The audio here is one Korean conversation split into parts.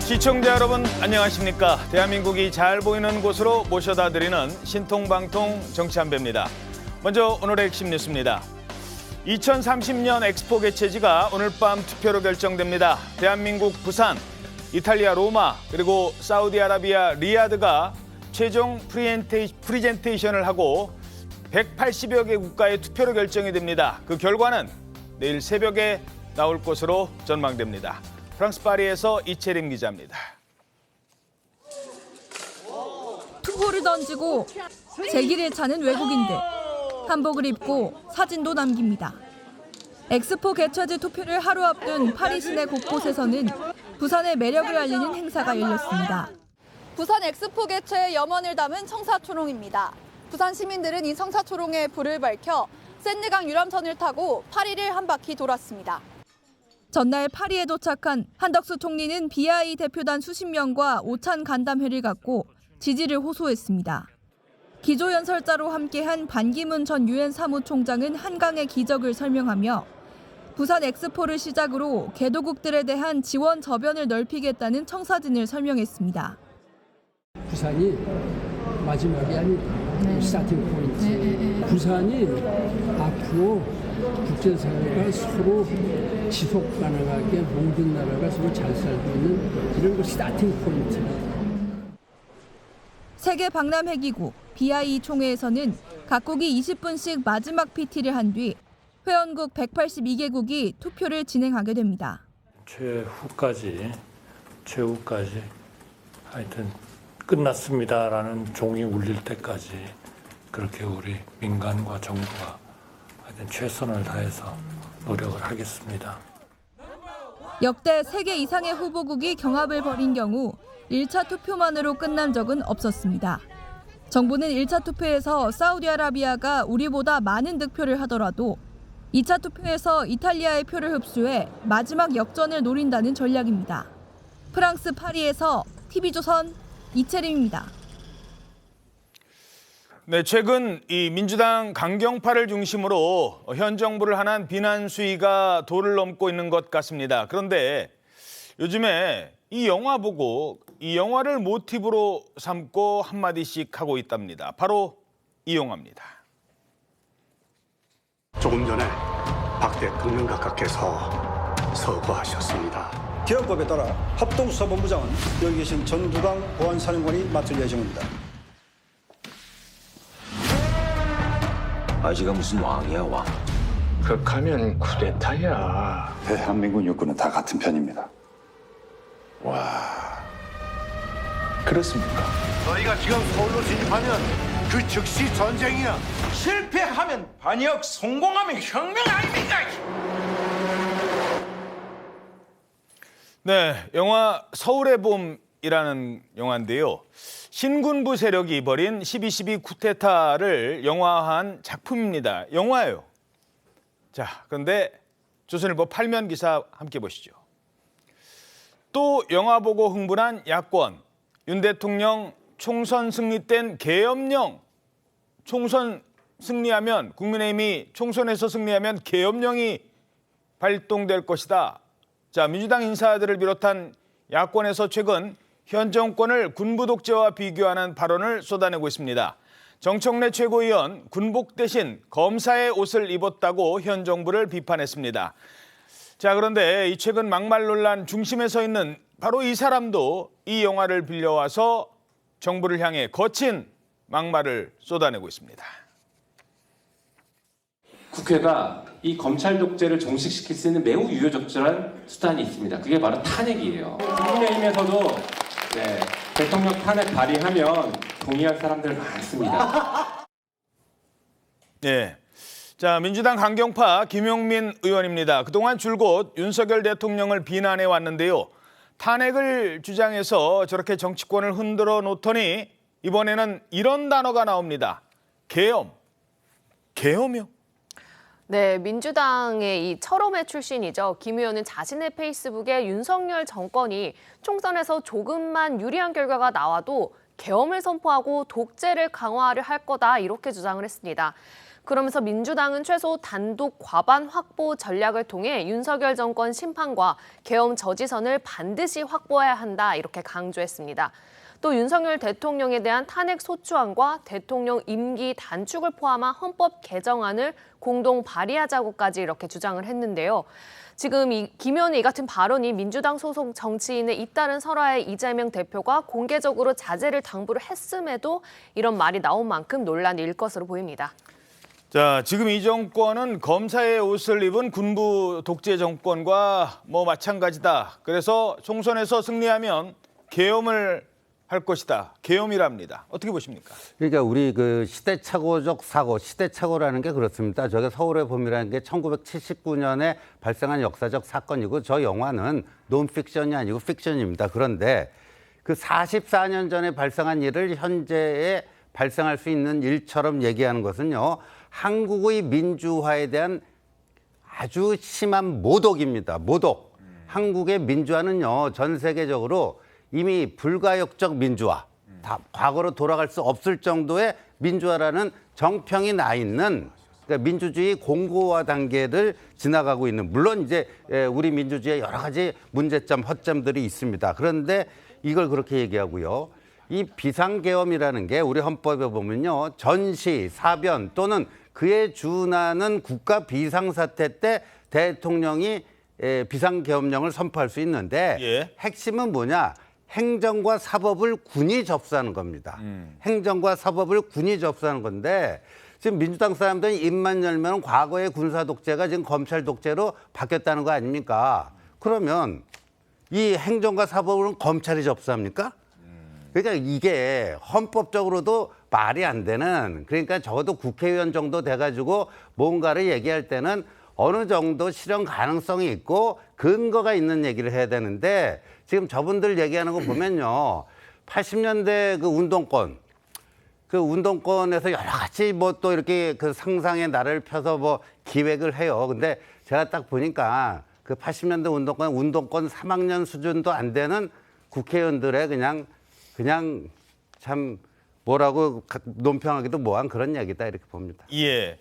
시청자 여러분 안녕하십니까. 대한민국이 잘 보이는 곳으로 모셔다 드리는 신통방통 정치한배입니다. 먼저 오늘의 핵심 뉴스입니다. 2030년 엑스포 개최지가 오늘 밤 투표로 결정됩니다. 대한민국 부산, 이탈리아 로마, 그리고 사우디아라비아 리야드가 최종 프리젠테이션을 하고 180여 개 국가의 투표로 결정이 됩니다. 그 결과는 내일 새벽에 나올 것으로 전망됩니다. 프랑스 파리에서 이채림 기자입니다. 투포를 던지고 제기를 차는 외국인들. 한복을 입고 사진도 남깁니다. 엑스포 개최지 투표를 하루 앞둔 파리 시내 곳곳에서는 부산의 매력을 알리는 행사가 열렸습니다. 부산 엑스포 개최에 염원을 담은 청사초롱입니다. 부산 시민들은 이 청사초롱에 불을 밝혀 샌드강 유람선을 타고 파리를 한 바퀴 돌았습니다. 전날 파리에 도착한 한덕수 총리는 BI 대표단 수십 명과 오찬 간담회를 갖고 지지를 호소했습니다. 기조연설자로 함께한 반기문 전 유엔 사무총장은 한강의 기적을 설명하며 부산 엑스포를 시작으로 개도국들에 대한 지원 저변을 넓히겠다는 청사진을 설명했습니다. 부산이 마지막이 아니다. 스타팅 포인트. 부산이 앞으로 국제사회가 서로 지속 가능하게 모든 나라가 서로 잘 살고 있는 이런 거 스타팅 포인트. 세계 박람회기구 BI 총회에서는 각국이 20분씩 마지막 PT를 한 뒤 회원국 182개국이 투표를 진행하게 됩니다. 최후까지 하여튼 끝났습니다라는 종이 울릴 때까지 그렇게 우리 민간과 정부가 하여튼 최선을 다해서 노력을 하겠습니다. 역대 3개 이상의 후보국이 경합을 벌인 경우 1차 투표만으로 끝난 적은 없었습니다. 정부는 1차 투표에서 사우디아라비아가 우리보다 많은 득표를 하더라도 2차 투표에서 이탈리아의 표를 흡수해 마지막 역전을 노린다는 전략입니다. 프랑스 파리에서 TV조선 이채림입니다. 네, 최근 이 민주당 강경파를 중심으로 현 정부를 향한 비난 수위가 도를 넘고 있는 것 같습니다. 그런데 요즘에 이 영화 보고 이 영화를 모티브로 삼고 한마디씩 하고 있답니다. 바로 이 영화입니다. 조금 전에 박 대통령 각하께서 서거하셨습니다. 기업법에 따라 합동수사본부장은 여기 계신 전두광 보안사령관이 맡을 예정입니다. 아지가 무슨 왕이야, 왕. 극하면 쿠데타야. 대한민국 육군은 다 같은 편입니다. 와, 그렇습니까? 너희가 지금 서울로 진입하면 그 즉시 전쟁이야. 실패하면 반역, 성공하면 혁명 아닙니까? 네, 영화 서울의 봄이라는 영화인데요. 신군부 세력이 벌인 12.12 쿠데타를 영화화한 작품입니다. 영화예요. 자, 그런데 조선일보 8면 기사 함께 보시죠. 또 영화 보고 흥분한 야권. 윤 대통령 총선 승리 땐 계엄령. 총선 승리하면 국민의힘이 총선에서 승리하면 계엄령이 발동될 것이다. 자, 민주당 인사들을 비롯한 야권에서 최근 현 정권을 군부 독재와 비교하는 발언을 쏟아내고 있습니다. 정청래 최고위원 군복 대신 검사의 옷을 입었다고 현 정부를 비판했습니다. 자, 그런데 이 최근 막말 논란 중심에 서 있는 바로 이 사람도 이 영화를 빌려와서 정부를 향해 거친 막말을 쏟아내고 있습니다. 국회가 이 검찰 독재를 종식시킬 수 있는 매우 유효적절한 수단이 있습니다. 그게 바로 탄핵이에요. 국민의힘에서도 대통령 탄핵 발의하면 동의할 사람들 많습니다. 네. 자, 민주당 강경파 김용민 의원입니다. 그동안 줄곧 윤석열 대통령을 비난해 왔는데요. 탄핵을 주장해서 저렇게 정치권을 흔들어 놓더니 이번에는 이런 단어가 나옵니다. 계엄. 계엄이요? 네, 민주당의 이 철험회 출신이죠. 김 의원은 자신의 페이스북에 윤석열 정권이 총선에서 조금만 유리한 결과가 나와도 계엄을 선포하고 독재를 강화하려 할 거다 이렇게 주장을 했습니다. 그러면서 민주당은 최소 단독 과반 확보 전략을 통해 윤석열 정권 심판과 계엄 저지선을 반드시 확보해야 한다 이렇게 강조했습니다. 또 윤석열 대통령에 대한 탄핵 소추안과 대통령 임기 단축을 포함한 헌법 개정안을 공동 발의하자고까지 이렇게 주장을 했는데요. 지금 김 의원의 이 같은 발언이 민주당 소속 정치인의 잇따른 설화에 이재명 대표가 공개적으로 자제를 당부를 했음에도 이런 말이 나온 만큼 논란이 일 것으로 보입니다. 자, 지금 이 정권은 검사의 옷을 입은 군부 독재 정권과 마찬가지다. 그래서 총선에서 승리하면 계엄을 할 것이다. 계엄이랍니다. 어떻게 보십니까? 그러니까 우리 그 시대착오적 사고, 시대착오라는 게 그렇습니다. 저게 서울의 봄이라는 게 1979년에 발생한 역사적 사건이고 저 영화는 논픽션이 아니고 픽션입니다. 그런데 그 44년 전에 발생한 일을 현재에 발생할 수 있는 일처럼 얘기하는 것은요. 한국의 민주화에 대한 아주 심한 모독입니다. 모독. 한국의 민주화는요. 전 세계적으로 이미 불가역적 민주화, 다 과거로 돌아갈 수 없을 정도의 민주화라는 정평이 나 있는 그러니까 민주주의 공고화 단계를 지나가고 있는 물론 이제 우리 민주주의에 여러 가지 문제점, 허점들이 있습니다. 그런데 이걸 그렇게 얘기하고요. 이 비상계엄이라는 게 우리 헌법에 보면요. 전시, 사변 또는 그에 준하는 국가 비상사태 때 대통령이 비상계엄령을 선포할 수 있는데 핵심은 뭐냐? 행정과 사법을 군이 접수하는 겁니다. 행정과 사법을 군이 접수하는 건데 지금 민주당 사람들은 입만 열면 과거의 군사 독재가 지금 검찰 독재로 바뀌었다는 거 아닙니까? 그러면 이 행정과 사법은 검찰이 접수합니까? 그러니까 이게 헌법적으로도 말이 안 되는 그러니까 적어도 국회의원 정도 돼가지고 뭔가를 얘기할 때는 어느 정도 실현 가능성이 있고 근거가 있는 얘기를 해야 되는데 지금 저분들 얘기하는 거 보면요. 80년대 그 운동권에서 여러 가지 또 이렇게 그 상상의 날을 펴서 기획을 해요. 근데 제가 딱 보니까 그 80년대 운동권 3학년 수준도 안 되는 국회의원들의 그냥 참 뭐라고 논평하기도 뭐한 그런 얘기다 이렇게 봅니다. 예.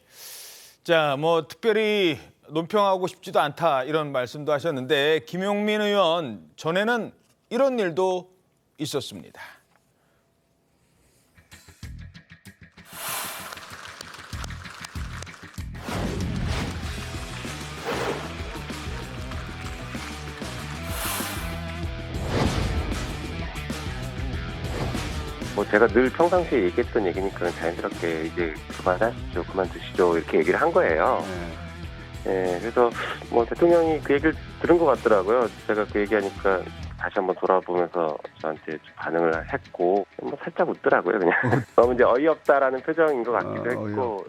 자, 특별히 논평하고 싶지도 않다 이런 말씀도 하셨는데 김용민 의원 전에는 이런 일도 있었습니다. 제가 늘 평상시에 얘기했던 얘기니까 자연스럽게 이제 그만하시죠, 그만두시죠 이렇게 얘기를 한 거예요. 그래서 대통령이 그 얘기를 들은 것 같더라고요. 제가 그 얘기하니까 다시 한번 돌아보면서 저한테 반응을 했고 살짝 웃더라고요. 그냥 너무 이제 어이없다라는 표정인 것 같기도 했고.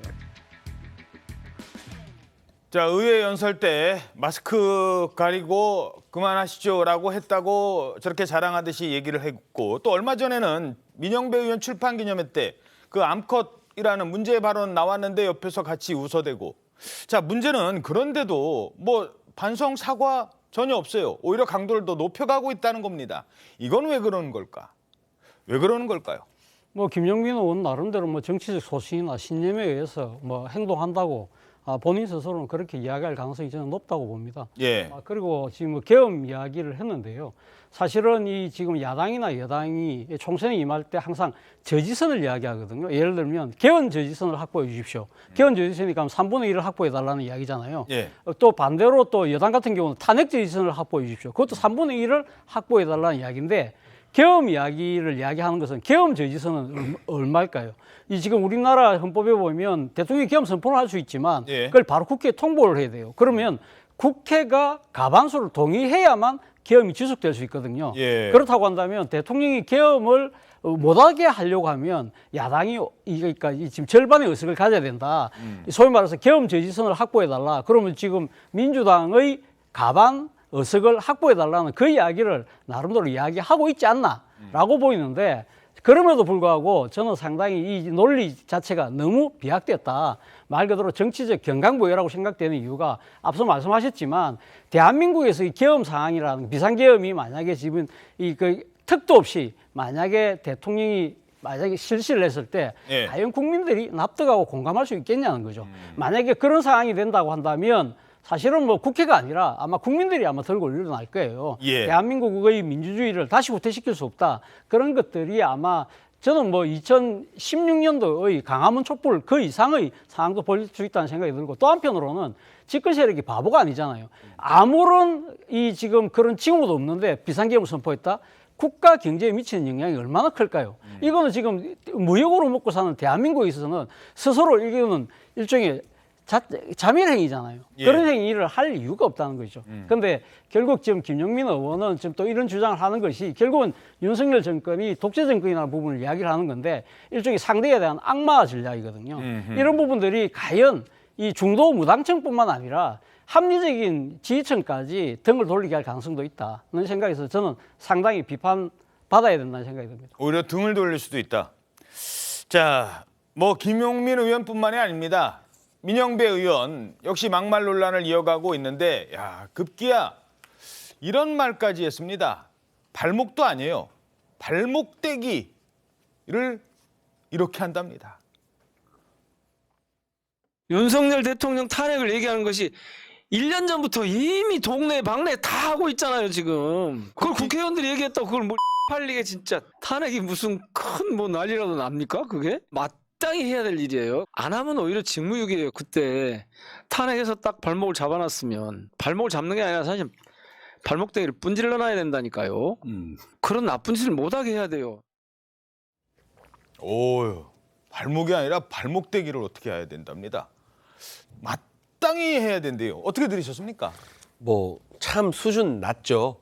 자, 의회 연설 때 마스크 가리고 그만하시죠라고 했다고 저렇게 자랑하듯이 얘기를 했고 또 얼마 전에는 민영배 의원 출판 기념회 때 그 암컷이라는 문제 발언 나왔는데 옆에서 같이 웃어대고 자, 문제는 그런데도 반성 사과 전혀 없어요. 오히려 강도를 더 높여가고 있다는 겁니다. 이건 왜 그러는 걸까? 왜 그러는 걸까요? 김용민 의원 나름대로 정치적 소신이나 신념에 의해서 행동한다고 본인 스스로는 그렇게 이야기할 가능성이 저는 높다고 봅니다. 예. 그리고 지금 계엄 이야기를 했는데요. 사실은 이 지금 야당이나 여당이 총선에 임할 때 항상 저지선을 이야기하거든요. 예를 들면 개헌 저지선을 확보해 주십시오. 개헌 저지선이 그럼 3분의 1을 확보해 달라는 이야기잖아요. 예. 또 반대로 또 여당 같은 경우는 탄핵 저지선을 확보해 주십시오. 그것도 3분의 1을 확보해 달라는 이야기인데 계엄 이야기를 이야기하는 것은 계엄 저지선은 얼마일까요? 이 지금 우리나라 헌법에 보면 대통령이 계엄 선포를 할 수 있지만 그걸 바로 국회에 통보를 해야 돼요. 그러면 국회가 과반수를 동의해야만 계엄이 지속될 수 있거든요. 그렇다고 한다면 대통령이 계엄을 못하게 하려고 하면 야당이 그러니까 지금 절반의 의석을 가져야 된다. 소위 말해서 계엄 저지선을 확보해달라. 그러면 지금 민주당의 과반 의석을 확보해달라는 그 이야기를 나름대로 이야기하고 있지 않나라고 보이는데 그럼에도 불구하고 저는 상당히 이 논리 자체가 너무 비약됐다. 말 그대로 정치적 경강부여라고 생각되는 이유가 앞서 말씀하셨지만 대한민국에서 이 계엄 상황이라는 비상계엄이 만약에 지금 그 특도 없이 만약에 대통령이 만약에 실시를 했을 때 예. 과연 국민들이 납득하고 공감할 수 있겠냐는 거죠. 만약에 그런 상황이 된다고 한다면 사실은 뭐 국회가 아니라 아마 국민들이 아마 들고 일어날 거예요. 예. 대한민국의 민주주의를 다시 후퇴시킬 수 없다. 그런 것들이 아마 저는 뭐 2016년도의 강화문 촛불 그 이상의 상황도 벌일 수 있다는 생각이 들고 또 한편으로는 집권 세력이 바보가 아니잖아요. 아무런 이 지금 그런 징후도 없는데 비상계엄을 선포했다. 국가 경제에 미치는 영향이 얼마나 클까요? 이거는 지금 무역으로 먹고 사는 대한민국에 있어서는 스스로 이거는 일종의 자멸행위잖아요. 예. 그런 행위를 할 이유가 없다는 거죠. 그런데 결국 지금 김용민 의원은 지금 또 이런 주장을 하는 것이 결국은 윤석열 정권이 독재 정권이라는 부분을 이야기를 하는 건데 일종의 상대에 대한 악마 전략이거든요. 이런 부분들이 과연 이 중도 무당층뿐만 아니라 합리적인 지지층까지 등을 돌리게 할 가능성도 있다는 생각에서 저는 상당히 비판받아야 된다는 생각이 듭니다. 오히려 등을 돌릴 수도 있다. 자, 뭐 김용민 의원뿐만이 아닙니다. 민영배 의원 역시 막말 논란을 이어가고 있는데 야, 급기야 이런 말까지 했습니다. 발목도 아니에요. 발목대기를 이렇게 한답니다. 윤석열 대통령 탄핵을 얘기하는 것이 1년 전부터 이미 동네 방네 다 하고 있잖아요, 지금. 그걸 국회의원들이 얘기했다고 그걸 뭐 팔리게 진짜 탄핵이 무슨 큰 뭐 난리라도 납니까? 그게? 마땅히 해야 될 일이에요. 안 하면 오히려 직무유기예요. 그때 탄핵해서 딱 발목을 잡아놨으면 발목을 잡는 게 아니라 사실 발목대기를 분질러 놔야 된다니까요. 그런 나쁜 짓을 못하게 해야 돼요. 오, 발목이 아니라 발목대기를 어떻게 해야 된답니다. 마땅히 해야 된대요. 어떻게 들으셨습니까? 뭐 참 수준 낮죠.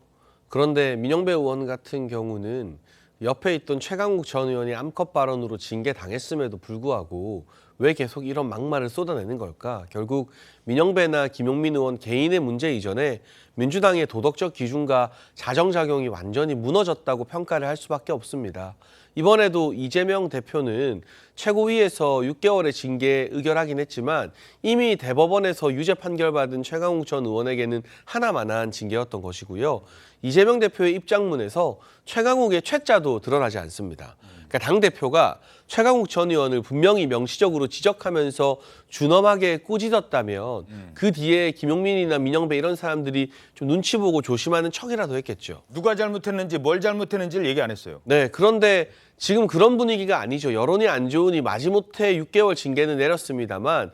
그런데 민영배 의원 같은 경우는 옆에 있던 최강욱 전 의원이 암컷 발언으로 징계 당했음에도 불구하고 왜 계속 이런 막말을 쏟아내는 걸까? 결국 민영배나 김용민 의원 개인의 문제 이전에 민주당의 도덕적 기준과 자정작용이 완전히 무너졌다고 평가를 할 수밖에 없습니다. 이번에도 이재명 대표는 최고위에서 6개월의 징계에 의결하긴 했지만 이미 대법원에서 유죄 판결받은 최강욱 전 의원에게는 하나만한 징계였던 것이고요. 이재명 대표의 입장문에서 최강욱의 최자도 드러나지 않습니다. 그러니까 당대표가 최강욱 전 의원을 분명히 명시적으로 지적하면서 준엄하게 꾸짖었다면 그 뒤에 김용민이나 민영배 이런 사람들이 좀 눈치 보고 조심하는 척이라도 했겠죠. 누가 잘못했는지 뭘 잘못했는지를 얘기 안 했어요. 네, 그런데 지금 그런 분위기가 아니죠. 여론이 안 좋으니 마지못해 6개월 징계는 내렸습니다만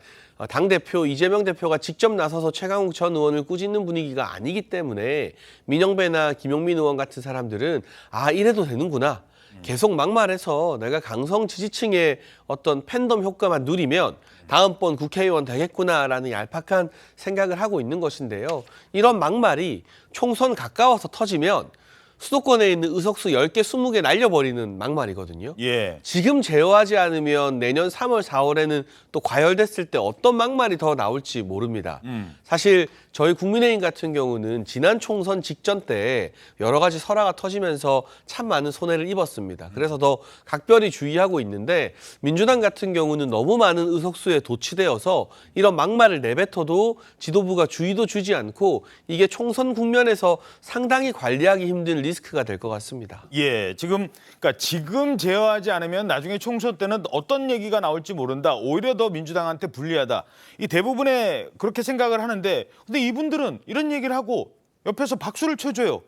당대표 이재명 대표가 직접 나서서 최강욱 전 의원을 꾸짖는 분위기가 아니기 때문에 민영배나 김용민 의원 같은 사람들은 아 이래도 되는구나. 계속 막말해서 내가 강성 지지층의 어떤 팬덤 효과만 누리면 다음번 국회의원 되겠구나라는 얄팍한 생각을 하고 있는 것인데요. 이런 막말이 총선 가까워서 터지면 수도권에 있는 의석수 10개, 20개 날려버리는 막말이거든요. 예. 지금 제어하지 않으면 내년 3월, 4월에는 또 과열됐을 때 어떤 막말이 더 나올지 모릅니다. 사실 저희 국민의힘 같은 경우는 지난 총선 직전 때 여러 가지 설화가 터지면서 참 많은 손해를 입었습니다. 그래서 더 각별히 주의하고 있는데 민주당 같은 경우는 너무 많은 의석수에 도취되어서 이런 막말을 내뱉어도 지도부가 주의도 주지 않고 이게 총선 국면에서 상당히 관리하기 힘든 리스크가 될 것 같습니다. 예, 지금 제어하지 않으면 나중에 총선 때는 어떤 얘기가 나올지 모른다. 오히려 더 민주당한테 불리하다. 이 대부분의 그렇게 생각을 하는데 근데 이분들은 이런 얘기를 하고 옆에서 박수를 쳐줘요.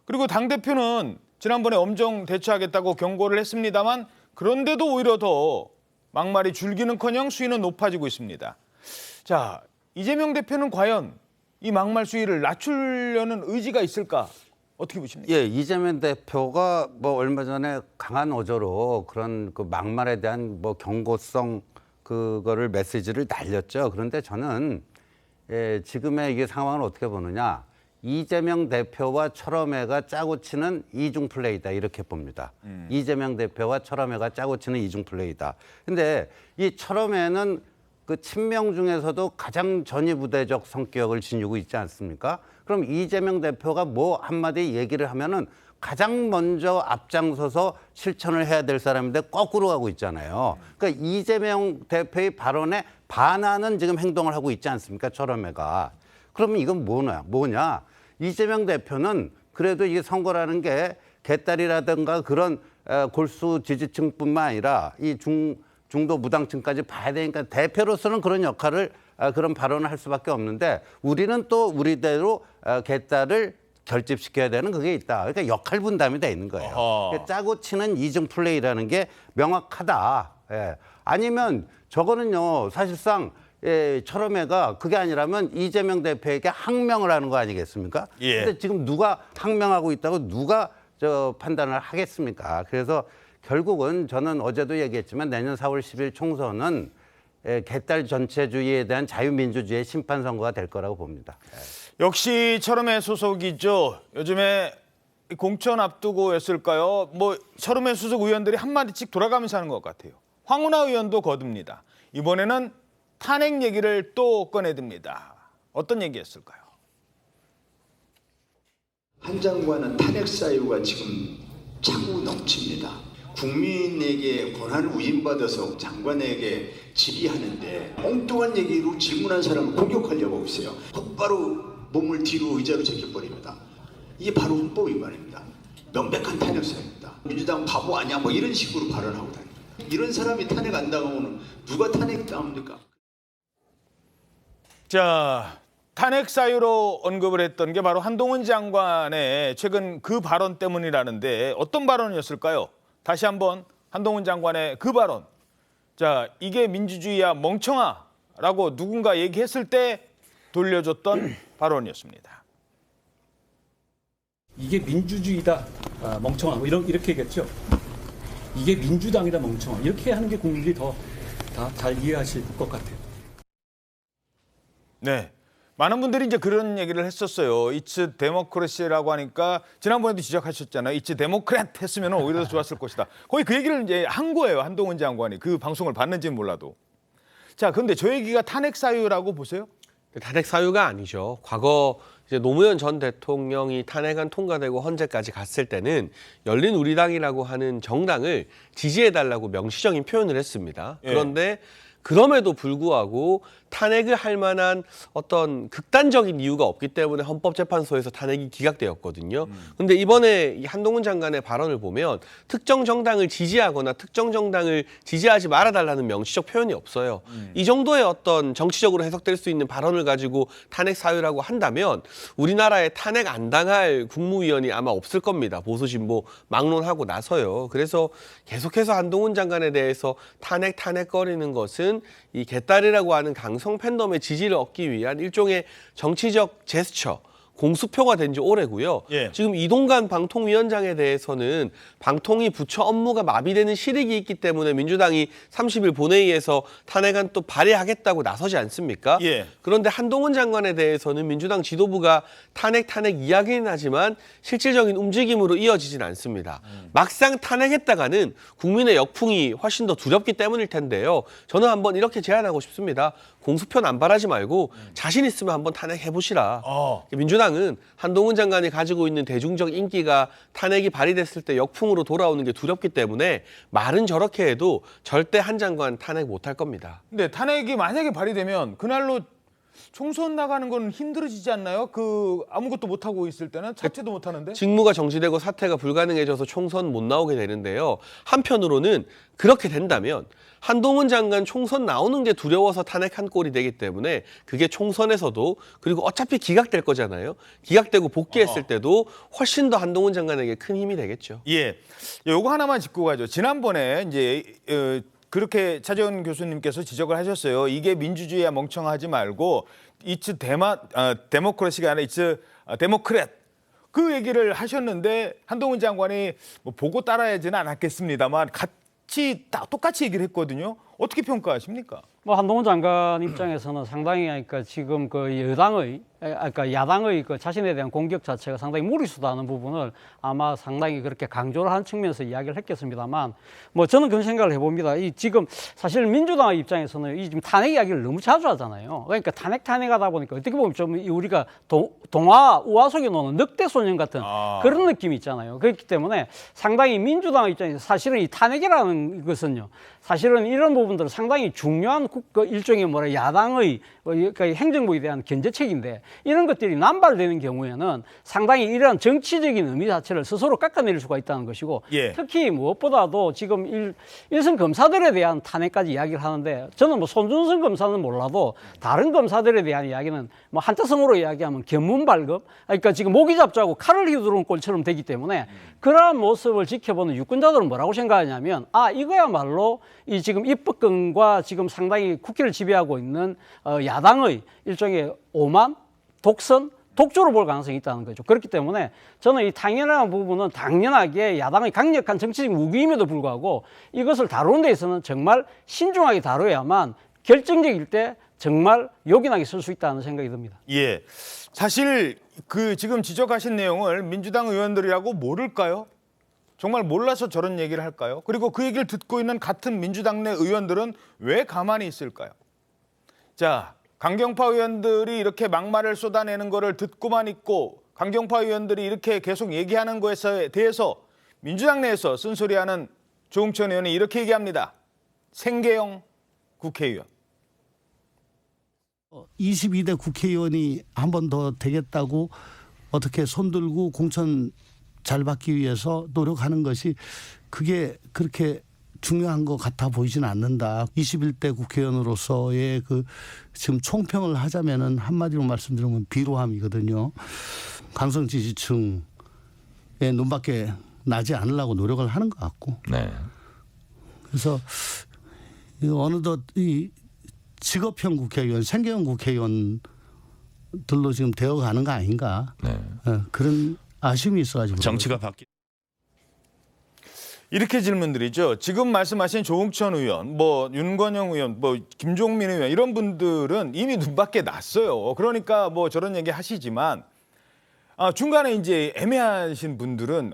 그리고 당대표는 지난번에 엄정 대처하겠다고 경고를 했습니다만 그런데도 오히려 더 막말이 줄기는커녕 수위는 높아지고 있습니다. 자, 이재명 대표는 과연 이 막말 수위를 낮추려는 의지가 있을까? 어떻게 보십니까? 예, 이재명 대표가 뭐 얼마 전에 강한 어조로 그런 그 막말에 대한 뭐 경고성 그거를 메시지를 날렸죠. 그런데 저는 지금의 이게 상황을 어떻게 보느냐? 이재명 대표와 철험회가 짜고 치는 이중 플레이다 이렇게 봅니다. 이재명 대표와 철험회가 짜고 치는 이중 플레이다. 근데 이 철험회는 그 친명 중에서도 가장 전위부대적 성격을 지니고 있지 않습니까? 그럼 이재명 대표가 뭐 한마디 얘기를 하면은 가장 먼저 앞장서서 실천을 해야 될 사람인데 거꾸로 가고 있잖아요. 그러니까 이재명 대표의 발언에 반하는 지금 행동을 하고 있지 않습니까? 철험회가. 그러면 이건 뭐냐? 이재명 대표는 그래도 이게 선거라는 게 개딸이라든가 그런 골수 지지층뿐만 아니라 이 중도 무당층까지 봐야 되니까 대표로서는 그런 역할을 그런 발언을 할 수밖에 없는데 우리는 또 우리대로 개딸을 결집시켜야 되는 그게 있다. 그러니까 역할 분담이 돼 있는 거예요. 그러니까 짜고 치는 이중 플레이라는 게 명확하다. 예. 아니면 저거는요 사실상 철험회가 그게 아니라면 이재명 대표에게 항명을 하는 거 아니겠습니까? 예. 근데 지금 누가 항명하고 있다고 누가 판단을 하겠습니까? 그래서 결국은 저는 어제도 얘기했지만 내년 4월 10일 총선은 개딸 전체주의에 대한 자유민주주의의 심판 선거가 될 거라고 봅니다. 역시 철험회 소속이죠. 요즘에 공천 앞두고였을까요? 뭐 철험회 소속 의원들이 한마디씩 돌아가면서 하는 것 같아요. 황운하 의원도 거듭니다. 이번에는 탄핵 얘기를 또 꺼내듭니다. 어떤 얘기였을까요? 한 장관은 탄핵 사유가 지금 차고 넘칩니다. 국민에게 권한을 위임받아서 장관에게 질의하는데 엉뚱한 얘기로 질문한 사람을 공격하려고 하고 있어요. 곧바로 몸을 뒤로 의자로 제껴버립니다. 이게 바로 헌법 위반입니다. 명백한 탄핵 사유입니다. 민주당 바보 아니야 뭐 이런 식으로 발언하고 다닙니다. 이런 사람이 탄핵 안 당하고는 누가 탄핵 당합니까? 자, 탄핵 사유로 언급을 했던 게 바로 한동훈 장관의 최근 그 발언 때문이라는데 어떤 발언이었을까요? 다시 한번 한동훈 장관의 그 발언. 자, 이게 민주주의야 멍청아라고 누군가 얘기했을 때 돌려줬던 발언이었습니다. 이게 민주주의다 멍청아 뭐 이렇게 얘기했죠. 이게 민주당이다 멍청아 이렇게 하는 게 국민들이 더 잘 이해하실 것 같아요. 네. 많은 분들이 이제 그런 얘기를 했었어요. It's democracy라고 하니까 지난번에도 지적하셨잖아요. It's democrat 했으면 오히려 더 좋았을 것이다. 거의 그 얘기를 이제 한 거예요. 한동훈 장관이. 그 방송을 봤는지는 몰라도. 자, 그런데 저 얘기가 탄핵 사유라고 보세요? 탄핵 사유가 아니죠. 과거 이제 노무현 전 대통령이 탄핵안 통과되고 헌재까지 갔을 때는 열린우리당이라고 하는 정당을 지지해달라고 명시적인 표현을 했습니다. 그런데 그럼에도 불구하고 탄핵을 할 만한 어떤 극단적인 이유가 없기 때문에 헌법재판소에서 탄핵이 기각되었거든요. 그런데 이번에 이 한동훈 장관의 발언을 보면 특정 정당을 지지하거나 특정 정당을 지지하지 말아달라는 명시적 표현이 없어요. 이 정도의 어떤 정치적으로 해석될 수 있는 발언을 가지고 탄핵 사유라고 한다면 우리나라에 탄핵 안 당할 국무위원이 아마 없을 겁니다. 보수 진보 막론하고 나서요. 그래서 계속해서 한동훈 장관에 대해서 탄핵거리는 것은 이 개딸이라고 하는 강성 팬덤의 지지를 얻기 위한 일종의 정치적 제스처, 공수표가 된 지 오래고요. 지금 이동관 방통위원장에 대해서는 방통위 부처 업무가 마비되는 실익이 있기 때문에 민주당이 30일 본회의에서 탄핵안 또 발의하겠다고 나서지 않습니까? 그런데 한동훈 장관에 대해서는 민주당 지도부가 탄핵 이야기는 하지만 실질적인 움직임으로 이어지진 않습니다. 막상 탄핵했다가는 국민의 역풍이 훨씬 더 두렵기 때문일 텐데요. 저는 한번 이렇게 제안하고 싶습니다. 공수표 남발하지 말고 자신 있으면 한번 탄핵해보시라. 민주당은 한동훈 장관이 가지고 있는 대중적 인기가 탄핵이 발의됐을 때 역풍으로 돌아오는 게 두렵기 때문에 말은 저렇게 해도 절대 한 장관 탄핵 못할 겁니다. 근데 탄핵이 만약에 발의되면 그날로 총선 나가는 건 힘들어지지 않나요? 아무것도 못하고 있을 때는 자체도 못하는데? 직무가 정지되고 사퇴가 불가능해져서 총선 못 나오게 되는데요. 한편으로는 그렇게 된다면 한동훈 장관 총선 나오는 게 두려워서 탄핵한 꼴이 되기 때문에 그게 총선에서도 그리고 어차피 기각될 거잖아요. 기각되고 복귀했을 때도 훨씬 더 한동훈 장관에게 큰 힘이 되겠죠. 예, 요거 하나만 짚고 가죠. 지난번에 이제 그렇게 차재원 교수님께서 지적을 하셨어요. 이게 민주주의야 멍청하지 말고 It's democracy가 아니라 It's democrat. 그 얘기를 하셨는데 한동훈 장관이 뭐 보고 따라야지는 않았겠습니다만 똑같이 얘기를 했거든요. 어떻게 평가하십니까? 뭐 한동훈 장관 입장에서는 상당히 그러니까 지금 그 야당의 그 자신에 대한 공격 자체가 상당히 무리수다는 부분을 아마 상당히 그렇게 강조를 한 측면에서 이야기를 했겠습니다만 뭐 저는 그런 생각을 해봅니다. 이 지금 사실 민주당 입장에서는 이 지금 탄핵 이야기를 너무 자주 하잖아요. 그러니까 탄핵하다 보니까 어떻게 보면 좀 우리가 동화 우화 속에 노는 늑대 소년 같은 그런 느낌이 있잖아요. 그렇기 때문에 상당히 민주당 입장에서 사실은 이 탄핵이라는 것은요. 사실은 이런 부분들은 상당히 중요한 일종의 야당의 그러니까 행정부에 대한 견제책인데 이런 것들이 남발되는 경우에는 상당히 이러한 정치적인 의미 자체를 스스로 깎아내릴 수가 있다는 것이고 예. 특히 무엇보다도 지금 일선 검사들에 대한 탄핵까지 이야기를 하는데 저는 뭐 손준성 검사는 몰라도 다른 검사들에 대한 이야기는 뭐 한자성어로 이야기하면 견문발급 그러니까 지금 모기 잡자고 칼을 휘두르는 꼴처럼 되기 때문에 그러한 모습을 지켜보는 유권자들은 뭐라고 생각하냐면 이거야말로 이 지금 입법권과 지금 상당히 국회를 지배하고 있는 야당의 일종의 오만, 독선, 독조로 볼 가능성이 있다는 거죠. 그렇기 때문에 저는 이 당연한 부분은 당연하게 야당의 강력한 정치적 무기임에도 불구하고 이것을 다루는 데 있어서는 정말 신중하게 다뤄야만 결정적일 때 정말 요긴하게 쓸 수 있다는 생각이 듭니다. 예, 사실 그 지금 지적하신 내용을 민주당 의원들이라고 모를까요? 정말 몰라서 저런 얘기를 할까요? 그리고 그 얘기를 듣고 있는 같은 민주당 내 의원들은 왜 가만히 있을까요? 자, 강경파 의원들이 이렇게 막말을 쏟아내는 거를 듣고만 있고 강경파 의원들이 이렇게 계속 얘기하는 것에 대해서 민주당 내에서 쓴소리하는 조응천 의원이 이렇게 얘기합니다. 생계형 국회의원. 22대 국회의원이 한 번 더 되겠다고 어떻게 손들고 공천 잘 받기 위해서 노력하는 것이 그게 그렇게 중요한 것 같아 보이지는 않는다. 21대 국회의원으로서의 그 지금 총평을 하자면은 한마디로 말씀드리면 비로함이거든요. 강성 지지층의 눈밖에 나지 않으려고 노력을 하는 것 같고. 네. 그래서 어느덧 이 직업형 국회의원, 생계형 국회의원들로 지금 되어가는 거 아닌가. 네. 그런 아쉬움이 있어가지고. 정치가 바뀌. 이렇게 질문드리죠. 지금 말씀하신 조응천 의원, 뭐 윤건영 의원, 뭐 김종민 의원 이런 분들은 이미 눈밖에 났어요. 그러니까 뭐 저런 얘기 하시지만 중간에 이제 애매하신 분들은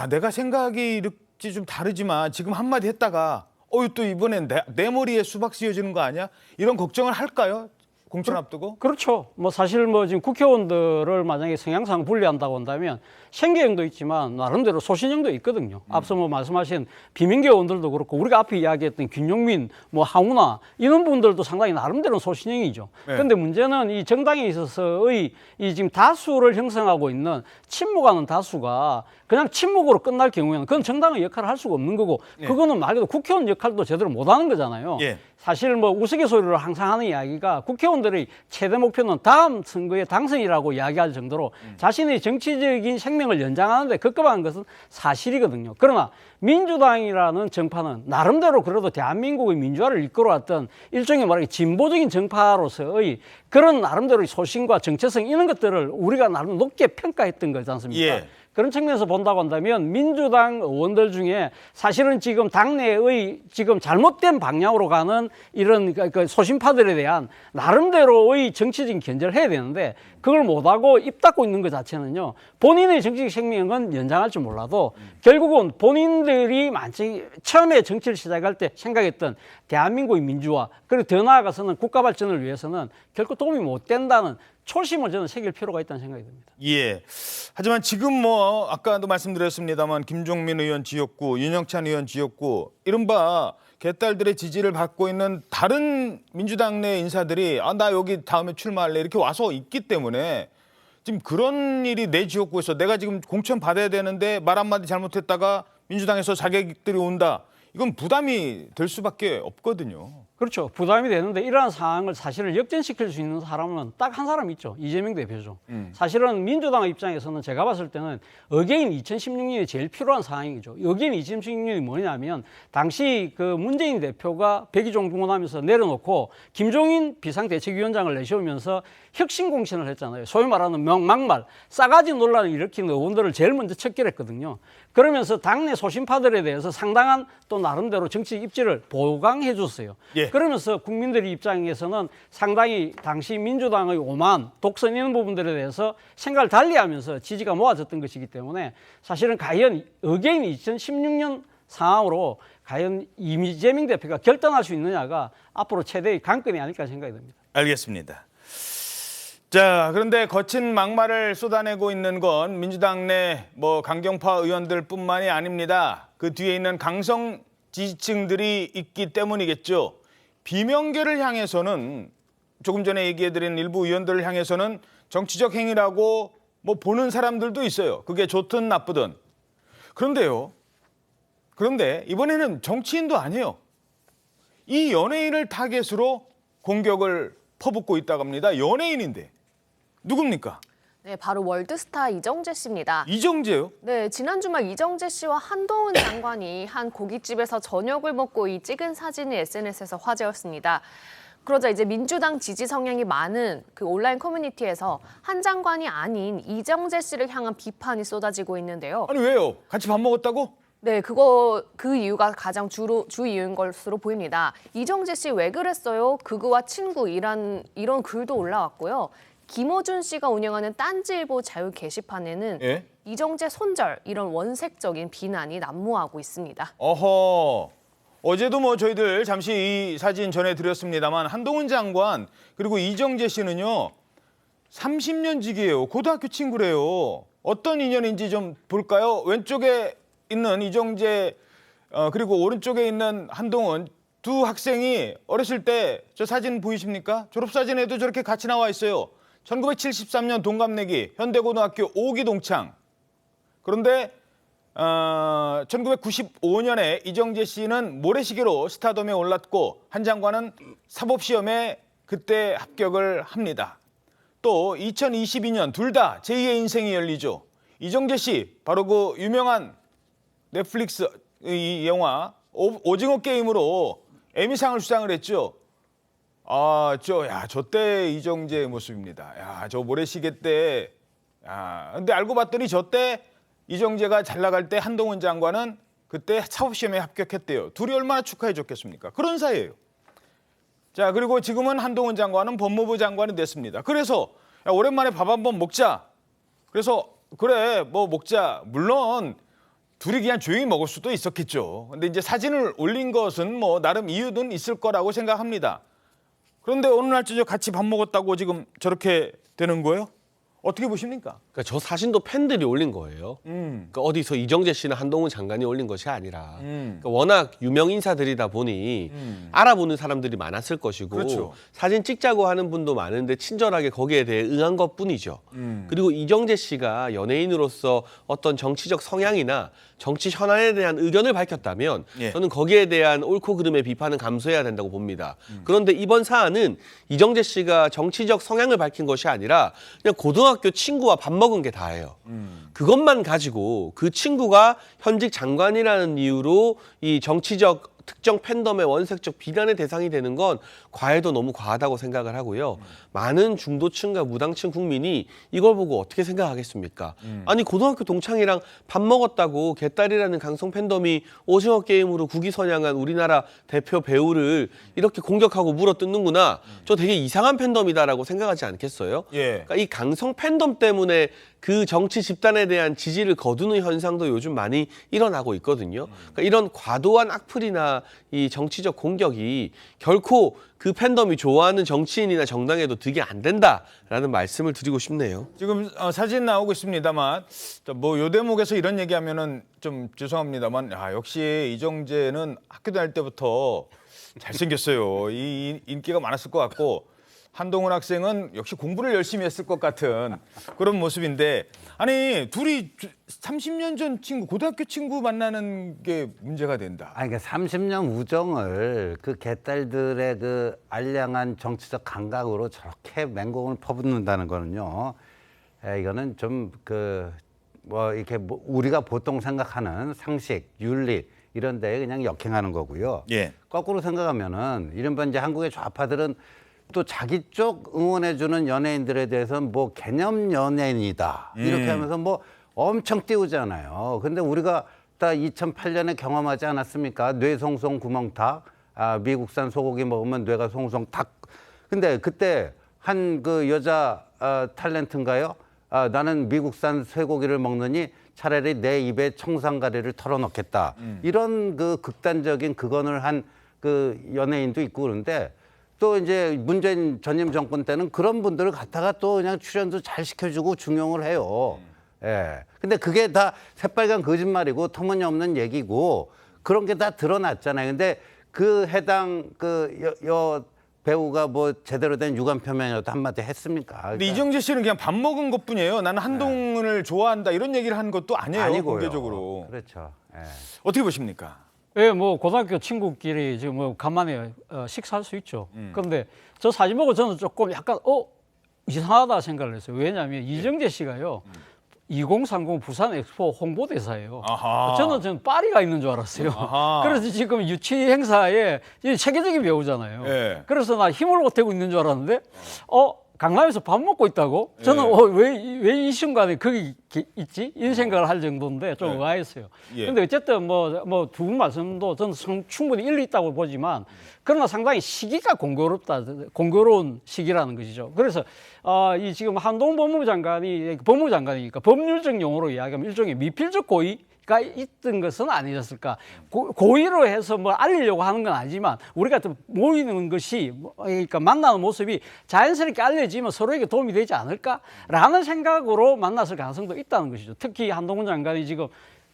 내가 생각이 이렇게 좀 다르지만 지금 한마디 했다가 또 이번엔 내 머리에 수박 씌워지는 거 아니야? 이런 걱정을 할까요? 공천 앞두고? 그렇죠. 뭐 사실 뭐 지금 국회의원들을 만약에 성향상 분리한다고 한다면 생계형도 있지만 나름대로 소신형도 있거든요. 앞서 뭐 말씀하신 비민계 의원들도 그렇고 우리가 앞에 이야기했던 김용민, 뭐 하우나 이런 분들도 상당히 나름대로 소신형이죠. 그런데 문제는 이 정당에 있어서의 이 지금 다수를 형성하고 있는 침묵하는 다수가 그냥 침묵으로 끝날 경우에는 그건 정당의 역할을 할 수가 없는 거고 그거는 말 그대로 국회의원 역할도 제대로 못하는 거잖아요. 사실 뭐 우스갯소리로 항상 하는 이야기가 국회의원들의 최대 목표는 다음 선거의 당선이라고 이야기할 정도로 자신의 정치적인 생명을 연장하는데 급급한 것은 사실이거든요. 그러나 민주당이라는 정파는 나름대로 그래도 대한민국의 민주화를 이끌어왔던 일종의 말하기 진보적인 정파로서의 그런 나름대로의 소신과 정체성 이런 것들을 우리가 나름 높게 평가했던 거지 않습니까? 그런 측면에서 본다고 한다면 민주당 의원들 중에 사실은 지금 당내의 지금 잘못된 방향으로 가는 이런 그 소신파들에 대한 나름대로의 정치적인 견제를 해야 되는데 그걸 못하고 입 닫고 있는 것 자체는요. 본인의 정치적 생명은 연장할 줄 몰라도 결국은 본인들이 처음에 정치를 시작할 때 생각했던 대한민국의 민주화 그리고 더 나아가서는 국가 발전을 위해서는 결코 도움이 못 된다는 초심을 저는 새길 필요가 있다는 생각이 듭니다. 예. 하지만 지금 뭐 아까도 말씀드렸습니다만 김종민 의원 지역구, 윤영찬 의원 지역구 이른바 개딸들의 지지를 받고 있는 다른 민주당 내 인사들이 나 여기 다음에 출마할래 이렇게 와서 있기 때문에 지금 그런 일이 내 지역구에서 내가 지금 공천 받아야 되는데 말 한마디 잘못했다가 민주당에서 자객들이 온다. 이건 부담이 될 수밖에 없거든요. 그렇죠. 부담이 되는데 이러한 상황을 사실은 역전시킬 수 있는 사람은 딱 한 사람 있죠. 이재명 대표죠. 사실은 민주당 입장에서는 제가 봤을 때는 어게인 2016년이 제일 필요한 상황이죠. 어게인 2016년이 뭐냐면 당시 그 문재인 대표가 백의종 중원하면서 내려놓고 김종인 비상대책위원장을 내세우면서 혁신 공천을 했잖아요. 소위 말하는 막말, 싸가지 논란을 일으키는 의원들을 제일 먼저 척결했거든요. 그러면서 당내 소신파들에 대해서 상당한 또 나름대로 정치 입지를 보강해 줬어요. 그러면서 국민들의 입장에서는 상당히 당시 민주당의 오만, 독선 이런 부분들에 대해서 생각을 달리하면서 지지가 모아졌던 것이기 때문에 사실은 과연 어게인 2016년 상황으로 과연 이재명 대표가 결단할 수 있느냐가 앞으로 최대의 관건이 아닐까 생각이 듭니다. 알겠습니다. 자, 그런데 거친 막말을 쏟아내고 있는 건 민주당 내 뭐 강경파 의원들뿐만이 아닙니다. 그 뒤에 있는 강성 지지층들이 있기 때문이겠죠. 비명계를 향해서는 조금 전에 얘기해드린 일부 의원들을 향해서는 정치적 행위라고 뭐 보는 사람들도 있어요. 그게 좋든 나쁘든. 그런데 이번에는 정치인도 아니에요. 이 연예인을 타겟으로 공격을 퍼붓고 있다고 합니다. 연예인인데 누굽니까? 네, 바로 월드스타 이정재 씨입니다. 이정재요? 네, 지난 주말 이정재 씨와 한동훈 장관이 한 고깃집에서 저녁을 먹고 이 찍은 사진이 SNS에서 화제였습니다. 그러자 이제 민주당 지지 성향이 많은 그 온라인 커뮤니티에서 한 장관이 아닌 이정재 씨를 향한 비판이 쏟아지고 있는데요. 아니 왜요? 같이 밥 먹었다고? 네, 그 이유가 가장 주 이유인 것으로 보입니다. 이정재 씨 왜 그랬어요? 극우와 친구 이런 글도 올라왔고요. 김어준 씨가 운영하는 딴지일보 자유 게시판에는 예? 이정재 손절 이런 원색적인 비난이 난무하고 있습니다. 어허. 어제도 뭐 저희들 잠시 이 사진 전해드렸습니다만 한동훈 장관 그리고 이정재 씨는요 30년직이에요. 고등학교 친구래요. 어떤 인연인지 좀 볼까요? 왼쪽에 있는 이정재 그리고 오른쪽에 있는 한동훈 두 학생이 어렸을 때 저 사진 보이십니까? 졸업사진에도 저렇게 같이 나와 있어요. 1973년 동갑내기 현대고등학교 5기 동창. 그런데 1995년에 이정재 씨는 모래시계로 스타덤에 올랐고 한 장관은 사법시험에 그때 합격을 합니다. 또 2022년 둘 다 제2의 인생이 열리죠. 이정재 씨 바로 그 유명한 넷플릭스 이 영화 오징어 게임으로 에미상을 수상을 했죠. 저 때 이정재의 모습입니다. 야, 저 모래시계 때. 근데 알고 봤더니 저 때 이정재가 잘 나갈 때 한동훈 장관은 그때 사법시험에 합격했대요. 둘이 얼마나 축하해 줬겠습니까? 그런 사이예요. 자, 그리고 지금은 한동훈 장관은 법무부 장관이 됐습니다. 그래서 야, 오랜만에 밥 한번 먹자. 그래서 그래, 뭐 먹자. 물론 둘이 그냥 조용히 먹을 수도 있었겠죠. 근데 이제 사진을 올린 것은 뭐 나름 이유는 있을 거라고 생각합니다. 그런데 어느 날 저녁 같이 밥 먹었다고 지금 저렇게 되는 거예요? 어떻게 보십니까? 그러니까 저 사진도 팬들이 올린 거예요. 그러니까 어디서 이정재 씨나 한동훈 장관이 올린 것이 아니라 그러니까 워낙 유명 인사들이다 보니 알아보는 사람들이 많았을 것이고 그렇죠. 사진 찍자고 하는 분도 많은데 친절하게 거기에 대해 응한 것뿐이죠. 그리고 이정재 씨가 연예인으로서 어떤 정치적 성향이나 정치 현안에 대한 의견을 밝혔다면 저는 거기에 대한 옳고 그름의 비판은 감수해야 된다고 봅니다. 그런데 이번 사안은 이정재 씨가 정치적 성향을 밝힌 것이 아니라 그냥 고등학교 친구와 밥 먹은 게 다예요. 그것만 가지고 그 친구가 현직 장관이라는 이유로 이 정치적 특정 팬덤의 원색적 비난의 대상이 되는 건 과해도 너무 과하다고 생각을 하고요. 많은 중도층과 무당층 국민이 이걸 보고 어떻게 생각하겠습니까? 아니 고등학교 동창이랑 밥 먹었다고 개딸이라는 강성 팬덤이 오징어 게임으로 국위선양한 우리나라 대표 배우를 이렇게 공격하고 물어뜯는구나. 저 되게 이상한 팬덤이다라고 생각하지 않겠어요? 그러니까 이 강성 팬덤 때문에 그 정치 집단에 대한 지지를 거두는 현상도 요즘 많이 일어나고 있거든요. 그러니까 이런 과도한 악플이나 이 정치적 공격이 결코 그 팬덤이 좋아하는 정치인이나 정당에도 득이 안 된다라는 말씀을 드리고 싶네요. 지금 사진 나오고 있습니다만 뭐 요 대목에서 이런 얘기하면은 좀 죄송합니다만 역시 이정재는 학교 다닐 때부터 잘생겼어요. 이 인기가 많았을 것 같고 한동훈 학생은 역시 공부를 열심히 했을 것 같은 그런 모습인데 아니 둘이 30년 전 친구 고등학교 친구 만나는 게 문제가 된다. 아니 그러니까 30년 우정을 그 개딸들의 그 알량한 정치적 감각으로 저렇게 맹공을 퍼붓는다는 거는요. 이거는 좀 뭐 이렇게 뭐 우리가 보통 생각하는 상식, 윤리 이런 데에 그냥 역행하는 거고요. 거꾸로 생각하면은 이른바 이제 한국의 좌파들은 또 자기 쪽 응원해주는 연예인들에 대해서는 뭐 개념 연예인이다 이렇게 하면서 뭐 엄청 띄우잖아요. 근데 우리가 다 2008년에 경험하지 않았습니까? 뇌송송 구멍탁, 미국산 소고기 먹으면 뇌가 송송 탁. 근데 그때 한 그 여자 탤런트인가요? 나는 미국산 쇠고기를 먹느니 차라리 내 입에 청산가리를 털어넣겠다. 이런 그 극단적인 극언을 한 그 연예인도 있고 그런데. 또 이제 문재인 전임 정권 때는 그런 분들을 갖다가 또 그냥 출연도 잘 시켜주고 중용을 해요. 근데 그게 다 새빨간 거짓말이고 터무니없는 얘기고 그런 게 다 드러났잖아요. 근데 그 해당 여 배우가 뭐 제대로 된 유감 표명이라도 한마디 했습니까? 근데 이정재 씨는 그냥 밥 먹은 것뿐이에요. 나는 한동훈을 좋아한다 이런 얘기를 한 것도 아니에요. 아니고요. 공개적으로. 그렇죠. 예. 어떻게 보십니까? 예, 뭐 고등학교 친구끼리 지금 뭐 간만에 식사할 수 있죠. 그런데 저 사진 보고 저는 조금 약간 이상하다 생각을 했어요. 왜냐하면 이정재 씨가요. 2030 부산 엑스포 홍보대사예요. 아하. 저는 파리가 있는 줄 알았어요. 아하. 그래서 지금 유치 행사에 체계적인 배우잖아요. 예. 그래서 나 힘을 못하고 있는 줄 알았는데, 강남에서 밥 먹고 있다고? 저는 왜 이 순간에 거기 있지? 이런 생각을 할 정도인데 좀 의아했어요. 예. 근데 어쨌든 뭐 두 분 말씀도 저는 충분히 일리 있다고 보지만, 그러나 상당히 시기가 공교로운 시기라는 것이죠. 그래서 이 지금 한동훈 법무장관이니까 법률적 용어로 이야기하면 일종의 미필적 고의가 있던 것은 아니었을까. 고의로 해서 뭐 알리려고 하는 건 아니지만 우리가 또 모이는 것이 그러니까 만나는 모습이 자연스럽게 알려지면 서로에게 도움이 되지 않을까라는 생각으로 만났을 가능성도 있다는 것이죠. 특히 한동훈 장관이 지금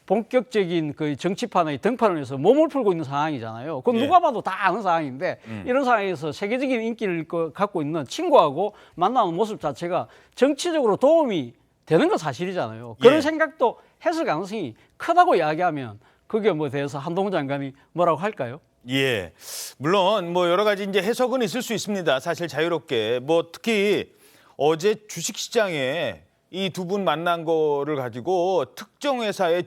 본격적인 그 정치판의 등판을 해서 몸을 풀고 있는 상황이잖아요. 그건 누가 봐도 다 아는 상황인데 이런 상황에서 세계적인 인기를 갖고 있는 친구하고 만나는 모습 자체가 정치적으로 도움이 되는 건 사실이잖아요. 그런 생각도 했을 가능성이 크다고 이야기하면 그게 뭐 대해서 한동훈 장관이 뭐라고 할까요? 예, 물론 뭐 여러 가지 이제 해석은 있을 수 있습니다. 사실 자유롭게 뭐 특히 어제 주식시장에 이 두 분 만난 거를 가지고 특정 회사의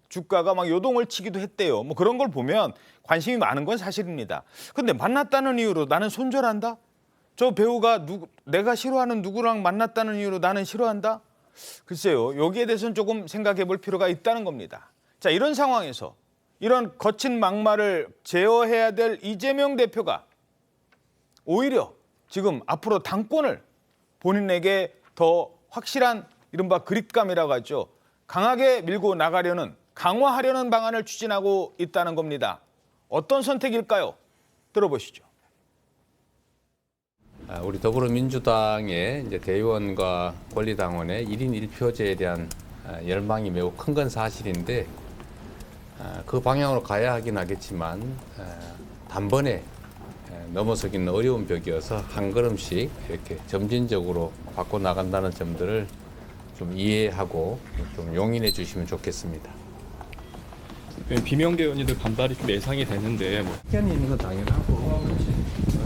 주가가 막 요동을 치기도 했대요. 뭐 그런 걸 보면 관심이 많은 건 사실입니다. 근데 만났다는 이유로 나는 손절한다? 저 배우가 내가 싫어하는 누구랑 만났다는 이유로 나는 싫어한다? 글쎄요. 여기에 대해서는 조금 생각해 볼 필요가 있다는 겁니다. 자, 이런 상황에서 이런 거친 막말을 제어해야 될 이재명 대표가 오히려 지금 앞으로 당권을 본인에게 더 확실한 이른바 그립감이라고 하죠. 강하게 밀고 나가려는, 강화하려는 방안을 추진하고 있다는 겁니다. 어떤 선택일까요? 들어보시죠. 우리 더불어민주당의 이제 대의원과 권리당원의 1인 1표제에 대한 열망이 매우 큰 건 사실인데 그 방향으로 가야 하긴 하겠지만 단번에 넘어서기는 어려운 벽이어서 한 걸음씩 이렇게 점진적으로 바꿔나간다는 점들을 좀 이해하고 좀 용인해 주시면 좋겠습니다. 비명계 의원님들 반발이 좀 예상이 되는데 의견이 있는 건 당연하고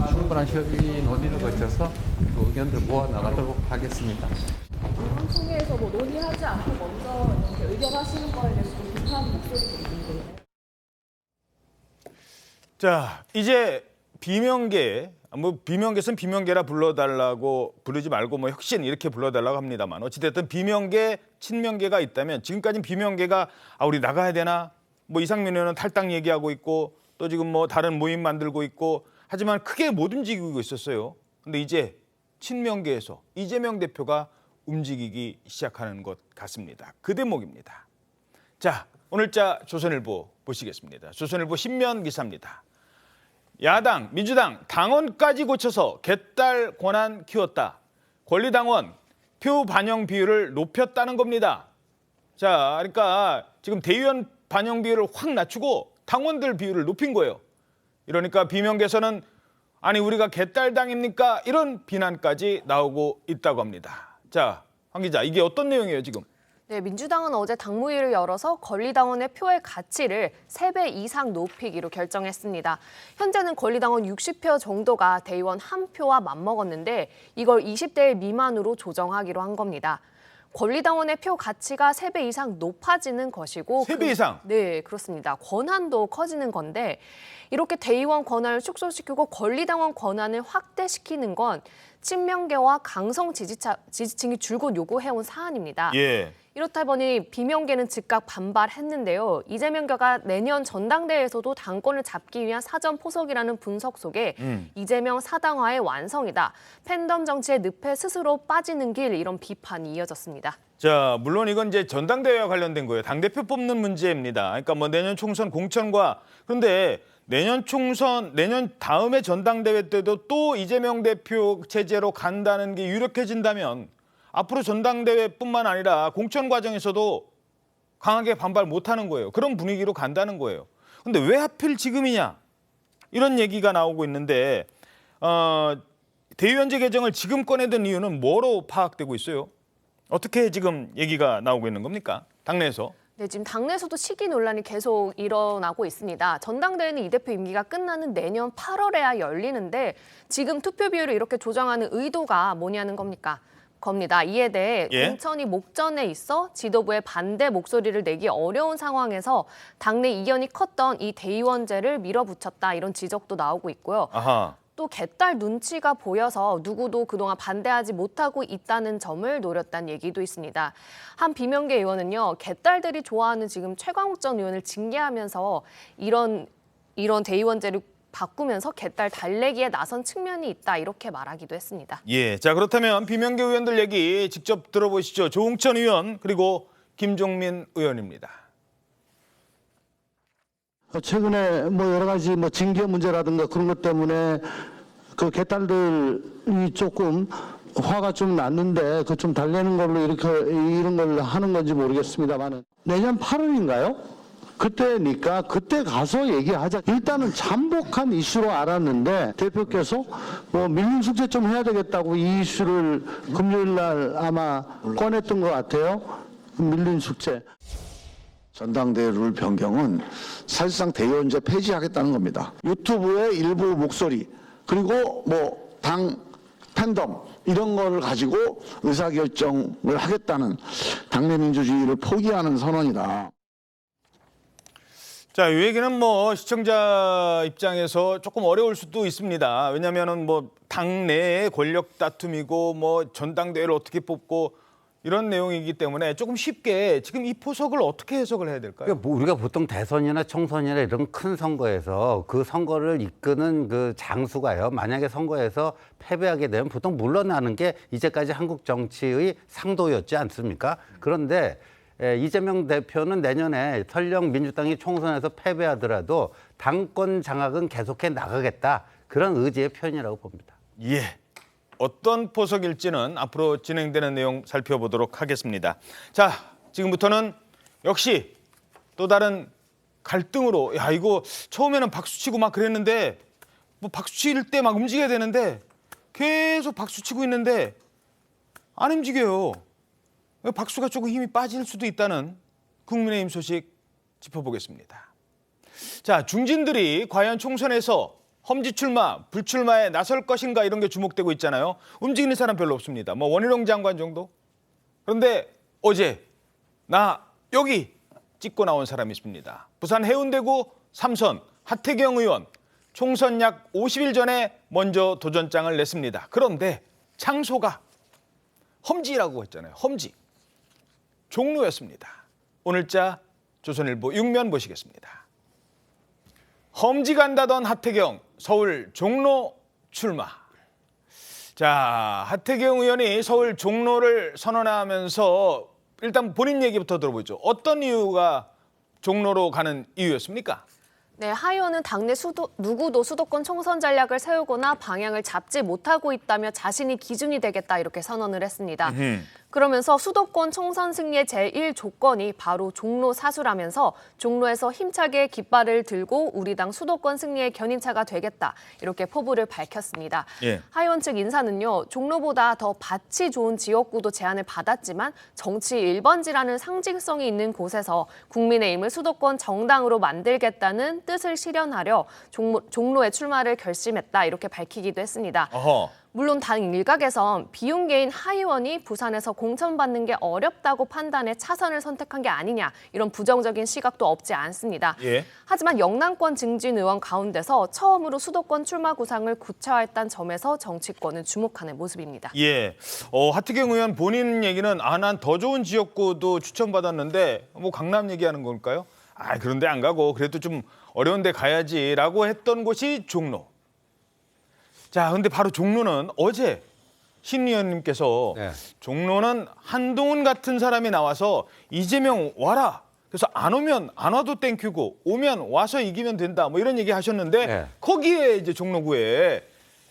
충분한 협의 논의를 거쳐서 그 의견들 모아 나가도록 하겠습니다. 이번 총회에서 뭐 논의하지 않고 먼저 이렇게 의결하시는 거에 대해서 좀 비판 목소리도 있는데. 자, 이제 비명계, 뭐 비명계는 비명계라 불러달라고 부르지 말고 뭐 혁신 이렇게 불러달라고 합니다만 어찌됐든 비명계, 친명계가 있다면 지금까지는 비명계가 우리 나가야 되나? 뭐 이상민 의원은 탈당 얘기하고 있고 또 지금 뭐 다른 모임 만들고 있고 하지만 크게 못 움직이고 있었어요. 근데 이제 친명계에서 이재명 대표가 움직이기 시작하는 것 같습니다. 그 대목입니다. 자, 오늘자 조선일보 보시겠습니다. 조선일보 신면 기사입니다. 야당, 민주당, 당원까지 고쳐서 개딸 권한 키웠다. 권리당원 표 반영 비율을 높였다는 겁니다. 자, 그러니까 지금 대의원 반영 비율을 확 낮추고 당원들 비율을 높인 거예요. 이러니까 비명계에서는 아니 우리가 개딸당입니까? 이런 비난까지 나오고 있다고 합니다. 자, 황 기자, 이게 어떤 내용이에요 지금? 네, 민주당은 어제 당무위를 열어서 권리당원의 표의 가치를 3배 이상 높이기로 결정했습니다. 현재는 권리당원 60표 정도가 대의원 1표와 맞먹었는데 이걸 20대 미만으로 조정하기로 한 겁니다. 권리당원의 표 가치가 3배 이상 높아지는 것이고 3배 이상? 네, 그렇습니다. 권한도 커지는 건데 이렇게 대의원 권한을 축소시키고 권리당원 권한을 확대시키는 건 친명계와 강성 지지층이 줄곧 요구해온 사안입니다. 예. 이렇다 보니 비명계는 즉각 반발했는데요. 이재명계가 내년 전당대회에서도 당권을 잡기 위한 사전 포석이라는 분석 속에 이재명 사당화의 완성이다. 팬덤 정치의 늪에 스스로 빠지는 길 이런 비판이 이어졌습니다. 자, 물론 이건 이제 전당대회와 관련된 거예요. 당대표 뽑는 문제입니다. 그러니까 뭐 내년 총선 공천과 그런데 내년 총선, 내년 다음에 전당대회 때도 또 이재명 대표 체제로 간다는 게 유력해진다면 앞으로 전당대회뿐만 아니라 공천 과정에서도 강하게 반발 못하는 거예요. 그런 분위기로 간다는 거예요. 근데 왜 하필 지금이냐? 이런 얘기가 나오고 있는데 대의원제 개정을 지금 꺼내던 이유는 뭐로 파악되고 있어요? 어떻게 지금 얘기가 나오고 있는 겁니까? 당내에서. 네, 지금 당내에서도 시기 논란이 계속 일어나고 있습니다. 전당대회는 이 대표 임기가 끝나는 내년 8월에야 열리는데 지금 투표 비율을 이렇게 조정하는 의도가 뭐냐는 겁니다. 이에 대해 공천이 목전에 있어 지도부의 반대 목소리를 내기 어려운 상황에서 당내 이견이 컸던 이 대의원제를 밀어붙였다 이런 지적도 나오고 있고요. 아하. 또 개딸 눈치가 보여서 누구도 그동안 반대하지 못하고 있다는 점을 노렸다는 얘기도 있습니다. 한 비명계 의원은요, 개딸들이 좋아하는 지금 최광욱 전 의원을 징계하면서 이런 대의원제를 바꾸면서 개딸 달래기에 나선 측면이 있다 이렇게 말하기도 했습니다. 예, 자 그렇다면 비명계 의원들 얘기 직접 들어보시죠. 조홍천 의원 그리고 김종민 의원입니다. 최근에 뭐 여러 가지 뭐 징계 문제라든가 그런 것 때문에 그 개딸들이 조금 화가 좀 났는데 그 좀 달래는 걸로 이렇게 이런 걸 하는 건지 모르겠습니다만은 내년 8월인가요? 그때니까 그때 가서 얘기하자. 일단은 잠복한 이슈로 알았는데 대표께서 뭐 밀린 숙제 좀 해야 되겠다고 이 이슈를 금요일 날 아마 꺼냈던 것 같아요. 밀린 숙제. 전당대회 룰 변경은 사실상 대의원제 폐지하겠다는 겁니다. 유튜브의 일부 목소리 그리고 뭐 당 팬덤 이런 거를 가지고 의사결정을 하겠다는 당내 민주주의를 포기하는 선언이다. 자, 이 얘기는 뭐 시청자 입장에서 조금 어려울 수도 있습니다. 왜냐하면은 뭐 당내의 권력 다툼이고 뭐 전당대회를 어떻게 뽑고 이런 내용이기 때문에 조금 쉽게 지금 이 포석을 어떻게 해석을 해야 될까요? 그러니까 뭐 우리가 보통 대선이나 총선이나 이런 큰 선거에서 그 선거를 이끄는 그 장수가요. 만약에 선거에서 패배하게 되면 보통 물러나는 게 이제까지 한국 정치의 상도였지 않습니까? 그런데 이재명 대표는 내년에 설령 민주당이 총선에서 패배하더라도 당권 장악은 계속해 나가겠다. 그런 의지의 표현이라고 봅니다. 예. 어떤 포석일지는 앞으로 진행되는 내용 살펴보도록 하겠습니다. 자, 지금부터는 역시 또 다른 갈등으로 야 이거 처음에는 박수치고 막 그랬는데 뭐 박수칠 때 막 움직여야 되는데 계속 박수치고 있는데 안 움직여요. 박수가 조금 힘이 빠질 수도 있다는 국민의힘 소식 짚어보겠습니다. 자, 중진들이 과연 총선에서 험지 출마, 불출마에 나설 것인가 이런 게 주목되고 있잖아요. 움직이는 사람 별로 없습니다. 뭐 원희룡 장관 정도? 그런데 어제 나 여기 찍고 나온 사람이 있습니다. 부산 해운대구 3선 하태경 의원 총선 약 50일 전에 먼저 도전장을 냈습니다. 그런데 장소가 험지라고 했잖아요. 험지. 종로였습니다. 오늘자 조선일보 6면 보시겠습니다. 험지 간다던 하태경, 서울 종로 출마. 자, 하태경 의원이 서울 종로를 선언하면서 일단 본인 얘기부터 들어보죠. 어떤 이유가 종로로 가는 이유였습니까? 네, 하 의원은 당내 누구도 수도권 총선 전략을 세우거나 방향을 잡지 못하고 있다며 자신이 기준이 되겠다 이렇게 선언을 했습니다. 그러면서 수도권 총선 승리의 제1 조건이 바로 종로 사수라면서 종로에서 힘차게 깃발을 들고 우리 당 수도권 승리의 견인차가 되겠다 이렇게 포부를 밝혔습니다. 예. 하 의원 측 인사는요. 종로보다 더 밭이 좋은 지역구도 제안을 받았지만 정치 1번지라는 상징성이 있는 곳에서 국민의힘을 수도권 정당으로 만들겠다는 뜻을 실현하려 종로에 출마를 결심했다 이렇게 밝히기도 했습니다. 어허. 물론 당 일각에선 비윤계인 하 의원이 부산에서 공천받는 게 어렵다고 판단해 차선을 선택한 게 아니냐 이런 부정적인 시각도 없지 않습니다. 예. 하지만 영남권 증진 의원 가운데서 처음으로 수도권 출마 구상을 구체화했다는 점에서 정치권은 주목하는 모습입니다. 예, 하태경 의원 본인 얘기는 난 더 좋은 지역구도 추천받았는데 뭐 강남 얘기하는 걸까요? 그런데 안 가고 그래도 좀 어려운 데 가야지라고 했던 곳이 종로. 자, 근데 바로 종로는 어제 신 의원님께서 종로는 한동훈 같은 사람이 나와서 이재명 와라. 그래서 안 오면 안 와도 땡큐고 오면 와서 이기면 된다. 뭐 이런 얘기 하셨는데 거기에 이제 종로구에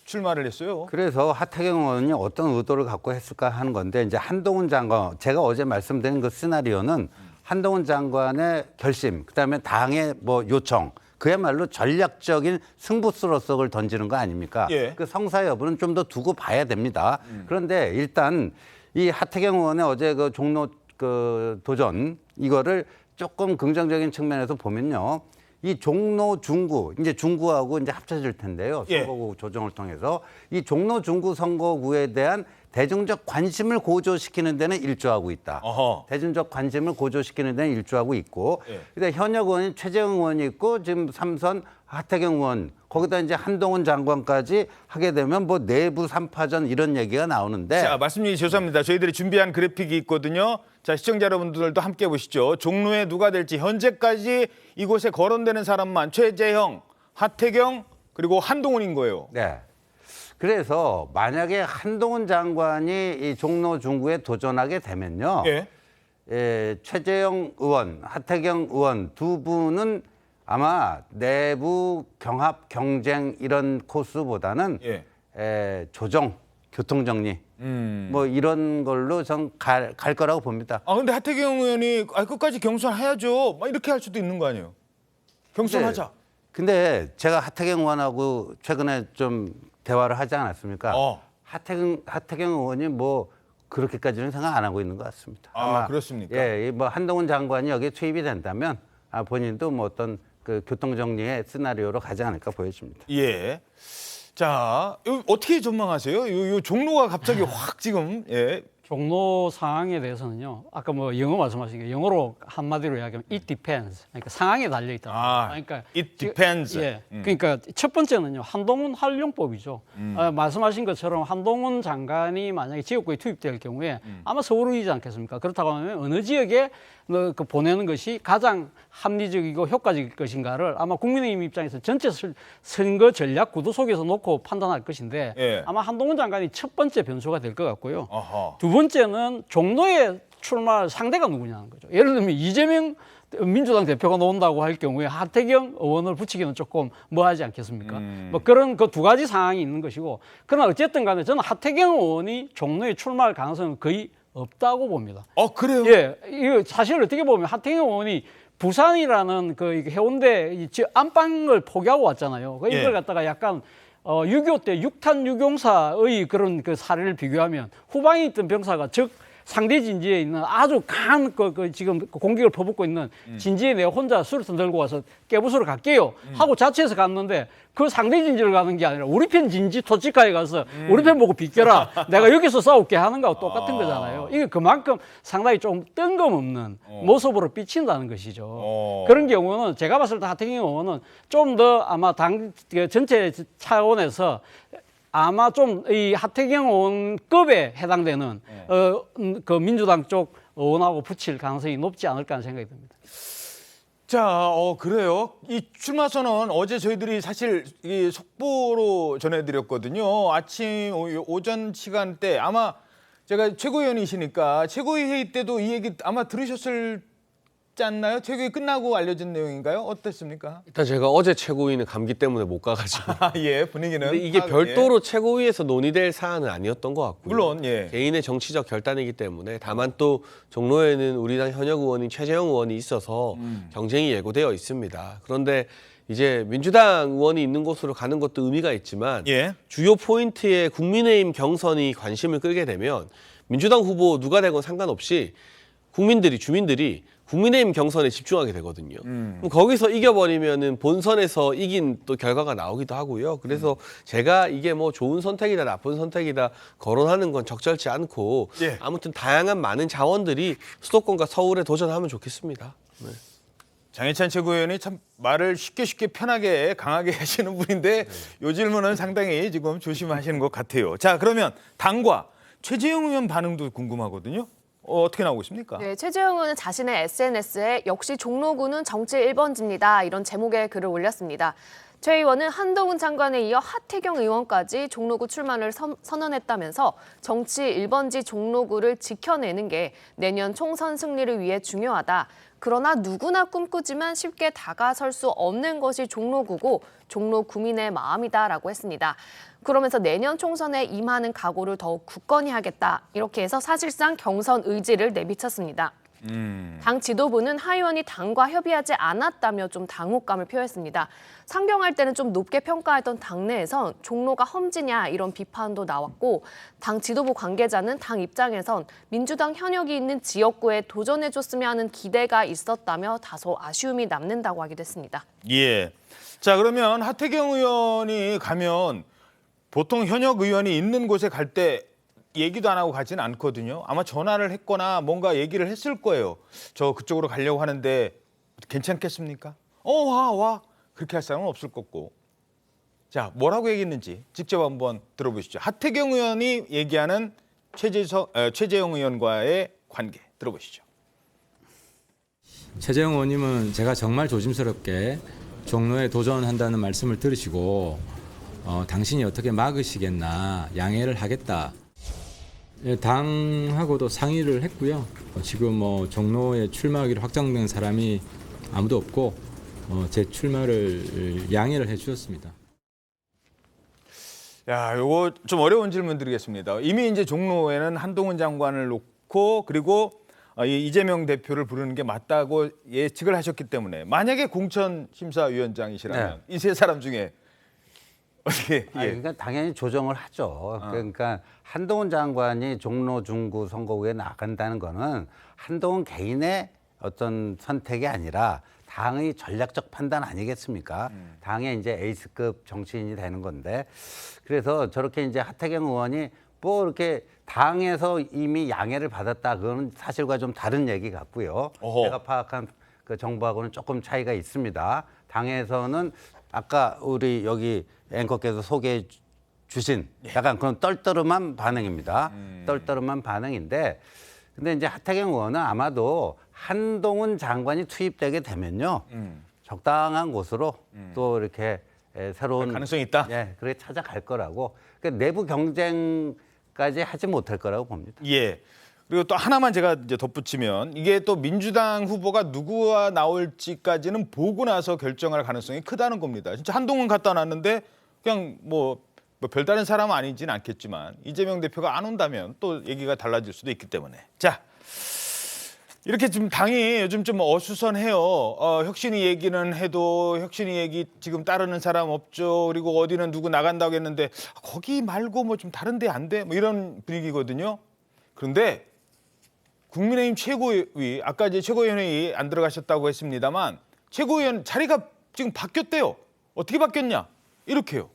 출마를 했어요. 그래서 하태경 의원이 어떤 의도를 갖고 했을까 하는 건데 이제 한동훈 장관 제가 어제 말씀드린 그 시나리오는 한동훈 장관의 결심, 그다음에 당의 뭐 요청, 그야말로 전략적인 승부수로석을 던지는 거 아닙니까? 예. 그 성사 여부는 좀 더 두고 봐야 됩니다. 그런데 일단 이 하태경 의원의 어제 그 종로 그 도전 이거를 조금 긍정적인 측면에서 보면요. 이 종로 중구 이제 중구하고 이제 합쳐질 텐데요. 선거구 조정을 통해서 이 종로 중구 선거구에 대한 대중적 관심을 고조시키는 데는 일조하고 있다. 대중적 관심을 고조시키는 데는 일조하고 있고, 근데 현역 의원인 최재형 의원이 있고 지금 3선 하태경 의원 거기다 이제 한동훈 장관까지 하게 되면 뭐 내부 3파전 이런 얘기가 나오는데. 자, 말씀드리기 죄송합니다. 저희들이 준비한 그래픽이 있거든요. 자, 시청자 여러분들도 함께 보시죠. 종로에 누가 될지 현재까지 이곳에 거론되는 사람만 최재형, 하태경 그리고 한동훈인 거예요. 네. 그래서 만약에 한동훈 장관이 이 종로 중구에 도전하게 되면요. 최재형 의원, 하태경 의원 두 분은 아마 내부 경합 경쟁 이런 코스보다는 조정, 교통정리 뭐 이런 걸로 전 갈 거라고 봅니다. 아 근데 하태경 의원이 끝까지 경선해야죠. 막 이렇게 할 수도 있는 거 아니에요? 경선하자. 근데 제가 하태경 의원하고 최근에 좀 대화를 하지 않았습니까? 하태경 의원이 뭐 그렇게까지는 생각 안 하고 있는 것 같습니다. 아마 그렇습니까? 예, 뭐 한동훈 장관이 여기에 투입이 된다면 본인도 뭐 어떤 그 교통정리의 시나리오로 가지 않을까 보여집니다. 예. 자, 어떻게 전망하세요? 요 종로가 갑자기 확 지금 종로 상황에 대해서는요. 아까 뭐 영어 말씀하신 게 영어로 한마디로 이야기하면 it depends. 그러니까 상황에 달려 있다. 그러니까 it depends. 그러니까 첫 번째는요. 한동훈 활용법이죠. 말씀하신 것처럼 한동훈 장관이 만약에 지역구에 투입될 경우에 아마 서울이지 않겠습니까? 그렇다고 하면 어느 지역에 그 보내는 것이 가장 합리적이고 효과적일 것인가를 아마 국민의힘 입장에서 전체 선거 전략 구도 속에서 놓고 판단할 것인데 아마 한동훈 장관이 첫 번째 변수가 될 것 같고요. 두 번째는 종로에 출마할 상대가 누구냐는 거죠. 예를 들면 이재명 민주당 대표가 나온다고 할 경우에 하태경 의원을 붙이기는 조금 뭐하지 않겠습니까? 뭐 그런 그 두 가지 상황이 있는 것이고, 그러나 어쨌든 간에 저는 하태경 의원이 종로에 출마할 가능성은 거의 없다고 봅니다. 그래요? 예, 이거 사실 어떻게 보면 하태경 의원이 부산이라는 그 안방을 안방을 포기하고 왔잖아요. 이걸 갖다가 약간 6.25 때 6탄 유공사의 그런 그 사례를 비교하면 후방에 있던 병사가 즉 상대 진지에 있는 아주 강한 지금 공격을 퍼붓고 있는 진지에 내가 혼자 수류탄 들고 와서 깨부수러 갈게요 하고 자체해서 갔는데 그 상대 진지를 가는 게 아니라 우리 편 진지 토치카에 가서 우리 편 보고 비껴라 내가 여기서 싸울게 하는 거하고 똑같은 거잖아요. 이게 그만큼 상당히 좀 뜬금없는 모습으로 비친다는 것이죠. 그런 경우는 제가 봤을 때 하태경 의원은 좀 더 아마 당 전체 차원에서 아마 좀 이 하태경 의원급에 해당되는 그 민주당 쪽 의원하고 붙일 가능성이 높지 않을까 하는 생각이 듭니다. 자, 그래요. 이 출마 선언 어제 저희들이 사실 이 속보로 전해드렸거든요. 아침 오전 시간대 아마 제가 최고위원이시니까 최고위 회의 때도 이 얘기 아마 들으셨을 지 않나요? 최고위 끝나고 알려진 내용인가요? 어땠습니까? 일단 제가 어제 최고위는 감기 때문에 못 가가지고. 분위기는. 근데 이게 별도로 최고위에서 논의될 사안은 아니었던 것 같고요. 물론 개인의 정치적 결단이기 때문에 다만 또 종로에는 우리 당 현역 의원인 최재형 의원이 있어서 경쟁이 예고되어 있습니다. 그런데 이제 민주당 의원이 있는 곳으로 가는 것도 의미가 있지만 주요 포인트에 국민의힘 경선이 관심을 끌게 되면 민주당 후보 누가 되건 상관없이 주민들이 국민의힘 경선에 집중하게 되거든요. 그럼 거기서 이겨버리면은 본선에서 이긴 또 결과가 나오기도 하고요. 그래서 제가 이게 뭐 좋은 선택이다 나쁜 선택이다 거론하는 건 적절치 않고 아무튼 다양한 많은 자원들이 수도권과 서울에 도전하면 좋겠습니다. 네. 장해찬 최고위원이 참 말을 쉽게 편하게 강하게 하시는 분인데 요 질문은 상당히 지금 조심하시는 것 같아요. 자, 그러면 당과 최재형 의원 반응도 궁금하거든요. 어떻게 나오고 있습니까? 네, 최재형 의원은 자신의 SNS에 역시 종로구는 정치 1번지입니다. 이런 제목의 글을 올렸습니다. 최 의원은 한동훈 장관에 이어 하태경 의원까지 종로구 출마를 선언했다면서 정치 1번지 종로구를 지켜내는 게 내년 총선 승리를 위해 중요하다. 그러나 누구나 꿈꾸지만 쉽게 다가설 수 없는 것이 종로구고 종로 구민의 마음이다라고 했습니다. 그러면서 내년 총선에 임하는 각오를 더욱 굳건히 하겠다. 이렇게 해서 사실상 경선 의지를 내비쳤습니다. 당 지도부는 하 의원이 당과 협의하지 않았다며 좀 당혹감을 표했습니다. 상경할 때는 좀 높게 평가했던 당내에선 종로가 험지냐 이런 비판도 나왔고 당 지도부 관계자는 당 입장에선 민주당 현역이 있는 지역구에 도전해줬으면 하는 기대가 있었다며 다소 아쉬움이 남는다고 하기도 했습니다. 예. 자, 그러면 하태경 의원이 가면 보통 현역 의원이 있는 곳에 갈 때 얘기도 안 하고 가지는 않거든요. 아마 전화를 했거나 뭔가 얘기를 했을 거예요. 저 그쪽으로 가려고 하는데 괜찮겠습니까? 와. 그렇게 할 사람은 없을 거고. 자, 뭐라고 얘기했는지 직접 한번 들어보시죠. 하태경 의원이 얘기하는 최재형 의원과의 관계 들어보시죠. 최재형 의원님은 제가 정말 조심스럽게 종로에 도전한다는 말씀을 들으시고 당신이 어떻게 막으시겠나 양해를 하겠다. 당하고도 상의를 했고요. 지금 종로에 출마하기로 확정된 사람이 아무도 없고 제 출마를 양해를 해주셨습니다. 야, 요거 좀 어려운 질문 드리겠습니다. 이미 이제 종로에는 한동훈 장관을 놓고 그리고 이재명 대표를 부르는 게 맞다고 예측을 하셨기 때문에 만약에 공천심사위원장이시라면 이 세 사람 중에 어떻게? 그러니까 당연히 조정을 하죠. 그러니까 한동훈 장관이 종로 중구 선거구에 나간다는 거는 한동훈 개인의 어떤 선택이 아니라 당의 전략적 판단 아니겠습니까? 당의 이제 에이스급 정치인이 되는 건데 그래서 저렇게 이제 하태경 의원이 뭐 이렇게 당에서 이미 양해를 받았다 그거는 사실과 좀 다른 얘기 같고요. 제가 파악한 그 정보하고는 조금 차이가 있습니다. 당에서는 아까 우리 여기 앵커께서 소개해 주신 약간 그런 떨떠름한 반응입니다. 떨떠름한 반응인데 근데 이제 하태경 의원은 아마도 한동훈 장관이 투입되게 되면요. 적당한 곳으로 또 이렇게 새로운 가능성이 있다. 그렇게 찾아갈 거라고. 그러니까 내부 경쟁까지 하지 못할 거라고 봅니다. 예. 그리고 또 하나만 제가 이제 덧붙이면 이게 또 민주당 후보가 누구가 나올지까지는 보고 나서 결정할 가능성이 크다는 겁니다. 진짜 한동훈 갖다 놨는데 그냥 뭐 별다른 사람은 아니진 않겠지만 이재명 대표가 안 온다면 또 얘기가 달라질 수도 있기 때문에. 자, 이렇게 지금 당이 요즘 좀 어수선해요. 혁신위 얘기는 해도 혁신위 얘기 지금 따르는 사람 없죠. 그리고 어디는 누구 나간다고 했는데 거기 말고 뭐 좀 다른 데 안 돼? 뭐 이런 분위기거든요. 그런데 국민의힘 최고위, 아까 이제 최고위원회의 안 들어가셨다고 했습니다만 최고위원 자리가 지금 바뀌었대요. 어떻게 바뀌었냐? 이렇게요.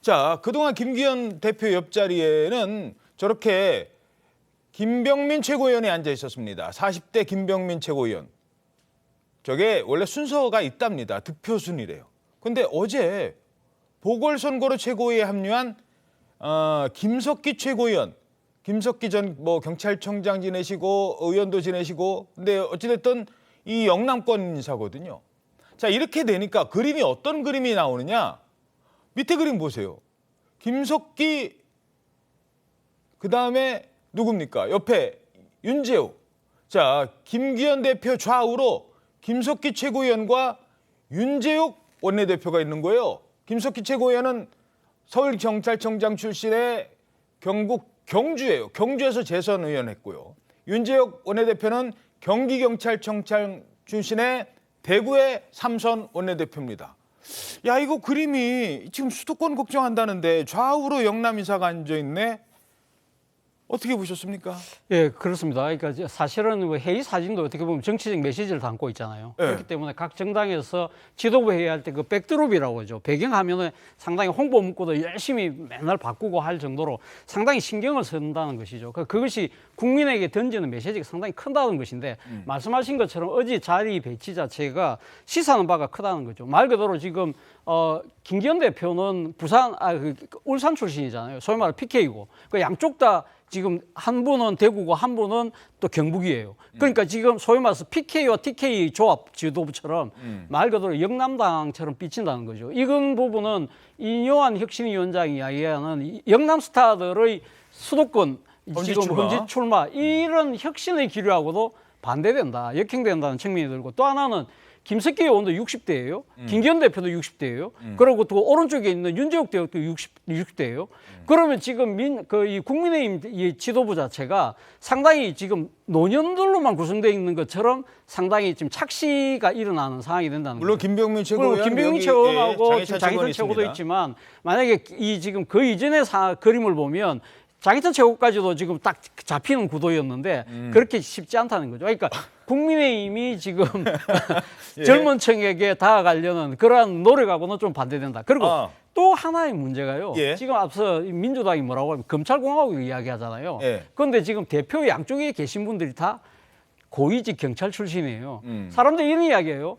자, 그동안 김기현 대표 옆자리에는 저렇게 김병민 최고위원이 앉아 있었습니다. 40대 김병민 최고위원. 저게 원래 순서가 있답니다. 득표 순이래요. 근데 어제 보궐선거로 최고위에 합류한 김석기 최고위원. 김석기 전 경찰청장 지내시고 의원도 지내시고 근데 어찌됐든 이 영남권 인사거든요. 자, 이렇게 되니까 그림이 어떤 그림이 나오느냐? 밑에 그림 보세요. 김석기 그다음에 누굽니까? 옆에 윤재욱. 자, 김기현 대표 좌우로 김석기 최고위원과 윤재욱 원내대표가 있는 거예요. 김석기 최고위원은 서울경찰청장 출신의 경북 경주예요. 경주에서 재선 의원 했고요. 윤재욱 원내대표는 경기경찰청장 출신의 대구의 3선 원내대표입니다. 야, 이거 그림이 지금 수도권 걱정한다는데 좌우로 영남 인사가 앉아있네. 어떻게 보셨습니까? 예, 그렇습니다. 그러니까 사실은 회의 사진도 어떻게 보면 정치적 메시지를 담고 있잖아요. 그렇기 때문에 각 정당에서 지도부 회의할 때 그 백드롭이라고 하죠. 배경화면을 상당히 홍보 문구도 열심히 맨날 바꾸고 할 정도로 상당히 신경을 쓴다는 것이죠. 그것이 국민에게 던지는 메시지가 상당히 크다는 것인데 말씀하신 것처럼 어제 자리 배치 자체가 시사하는 바가 크다는 거죠. 말 그대로 지금 김기현 대표는 울산 출신이잖아요. 소위 말해 PK고. 그 양쪽 다 지금 한 분은 대구고 한 분은 또 경북이에요. 그러니까 지금 소위 말해서 PK와 TK 조합 지도부처럼 말 그대로 영남당처럼 비친다는 거죠. 이건 부분은 이뇨한 혁신위원장이 이야기하는 영남 스타들의 수도권 지금 현지 출마 이런 혁신의 기류하고도 반대된다, 역행된다는 측면이 들고 또 하나는 김석기 의원도 60대예요. 김기현 대표도 60대예요. 그리고 또 오른쪽에 있는 윤재욱 대표도 60대예요. 그러면 지금 이 국민의힘 이 지도부 자체가 상당히 지금 노년들로만 구성되어 있는 것처럼 상당히 지금 착시가 일어나는 상황이 된다는 물론 거죠. 김병민 최고위원 김병민 최고하고 지금 장희찬 최고도 있지만 만약에 이 지금 그 이전의 그림을 보면 장희찬 최고까지도 지금 딱 잡히는 구도였는데 그렇게 쉽지 않다는 거죠. 그러니까 국민의힘이 지금 예. 젊은 층에게 다가가려는 그러한 노력하고는 좀 반대된다. 그리고 아. 또 하나의 문제가요. 예. 지금 앞서 민주당이 뭐라고 하면 검찰공화국 이야기하잖아요. 예. 그런데 지금 대표 양쪽에 계신 분들이 다 고위직 경찰 출신이에요. 사람들이 이런 이야기예요.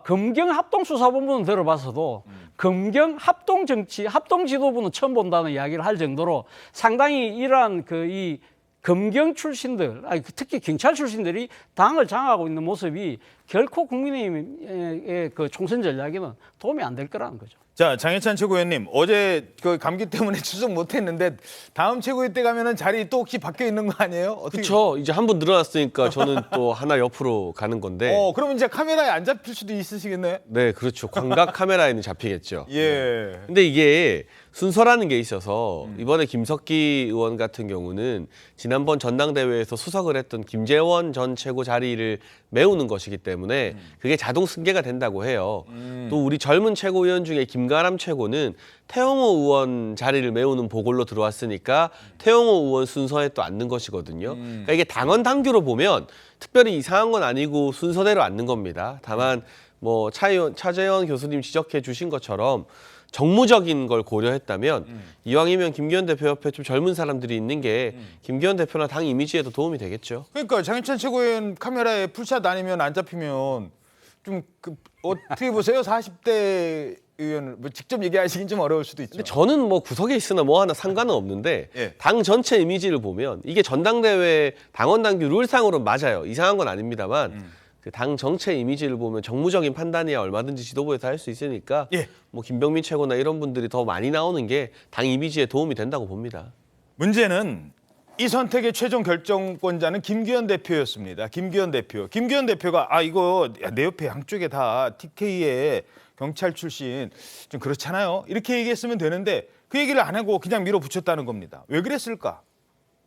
검경 합동수사본부는 들어봤어도 검경 합동정치, 합동지도부는 처음 본다는 이야기를 할 정도로 상당히 이러한 이 검경 출신들, 특히 경찰 출신들이 당을 장악하고 있는 모습이 결코 국민의힘의 그 총선 전략에는 도움이 안 될 거라는 거죠. 자, 장혜찬 최고위원님, 어제 그 감기 때문에 출석 못했는데 다음 최고위 때 가면은 자리 또 혹시 바뀌어 있는 거 아니에요? 그렇죠. 이제 한 분 늘어났으니까 저는 또 하나 옆으로 가는 건데. 그러면 이제 카메라에 안 잡힐 수도 있으시겠네. 네, 그렇죠. 광각 카메라에는 잡히겠죠. 예. 근데 이게 순서라는 게 있어서 이번에 김석기 의원 같은 경우는 지난번 전당대회에서 수석을 했던 김재원 전 최고 자리를 메우는 것이기 때문에 그게 자동 승계가 된다고 해요. 또 우리 젊은 최고위원 중에 김가람 최고는 태영호 의원 자리를 메우는 보궐로 들어왔으니까 태영호 의원 순서에 또 앉는 것이거든요. 그러니까 이게 당원 당규로 보면 특별히 이상한 건 아니고 순서대로 앉는 겁니다. 다만 뭐 차재현 교수님 지적해 주신 것처럼 정무적인 걸 고려했다면 이왕이면 김기현 대표 옆에 좀 젊은 사람들이 있는 게 김기현 대표나 당 이미지에도 도움이 되겠죠. 그러니까 장희찬 최고위원 카메라에 풀샷 아니면 안 잡히면 좀 어떻게 보세요? 40대 의원을 직접 얘기하시긴 좀 어려울 수도 있죠. 근데 저는 뭐 구석에 있으나 뭐 하나 상관은 없는데 예. 당 전체 이미지를 보면 이게 전당대회 당원 당규 룰상으로는 맞아요. 이상한 건 아닙니다만 그 당 정체 이미지를 보면 정무적인 판단이야 얼마든지 지도부에서 할 수 있으니까 예. 뭐 김병민 최고나 이런 분들이 더 많이 나오는 게 당 이미지에 도움이 된다고 봅니다. 문제는 이 선택의 최종 결정권자는 김기현 대표였습니다. 김기현 대표. 김기현 대표가 이거 내 옆에 양쪽에 다 TK의 경찰 출신 좀 그렇잖아요. 이렇게 얘기했으면 되는데 그 얘기를 안 하고 그냥 밀어붙였다는 겁니다. 왜 그랬을까?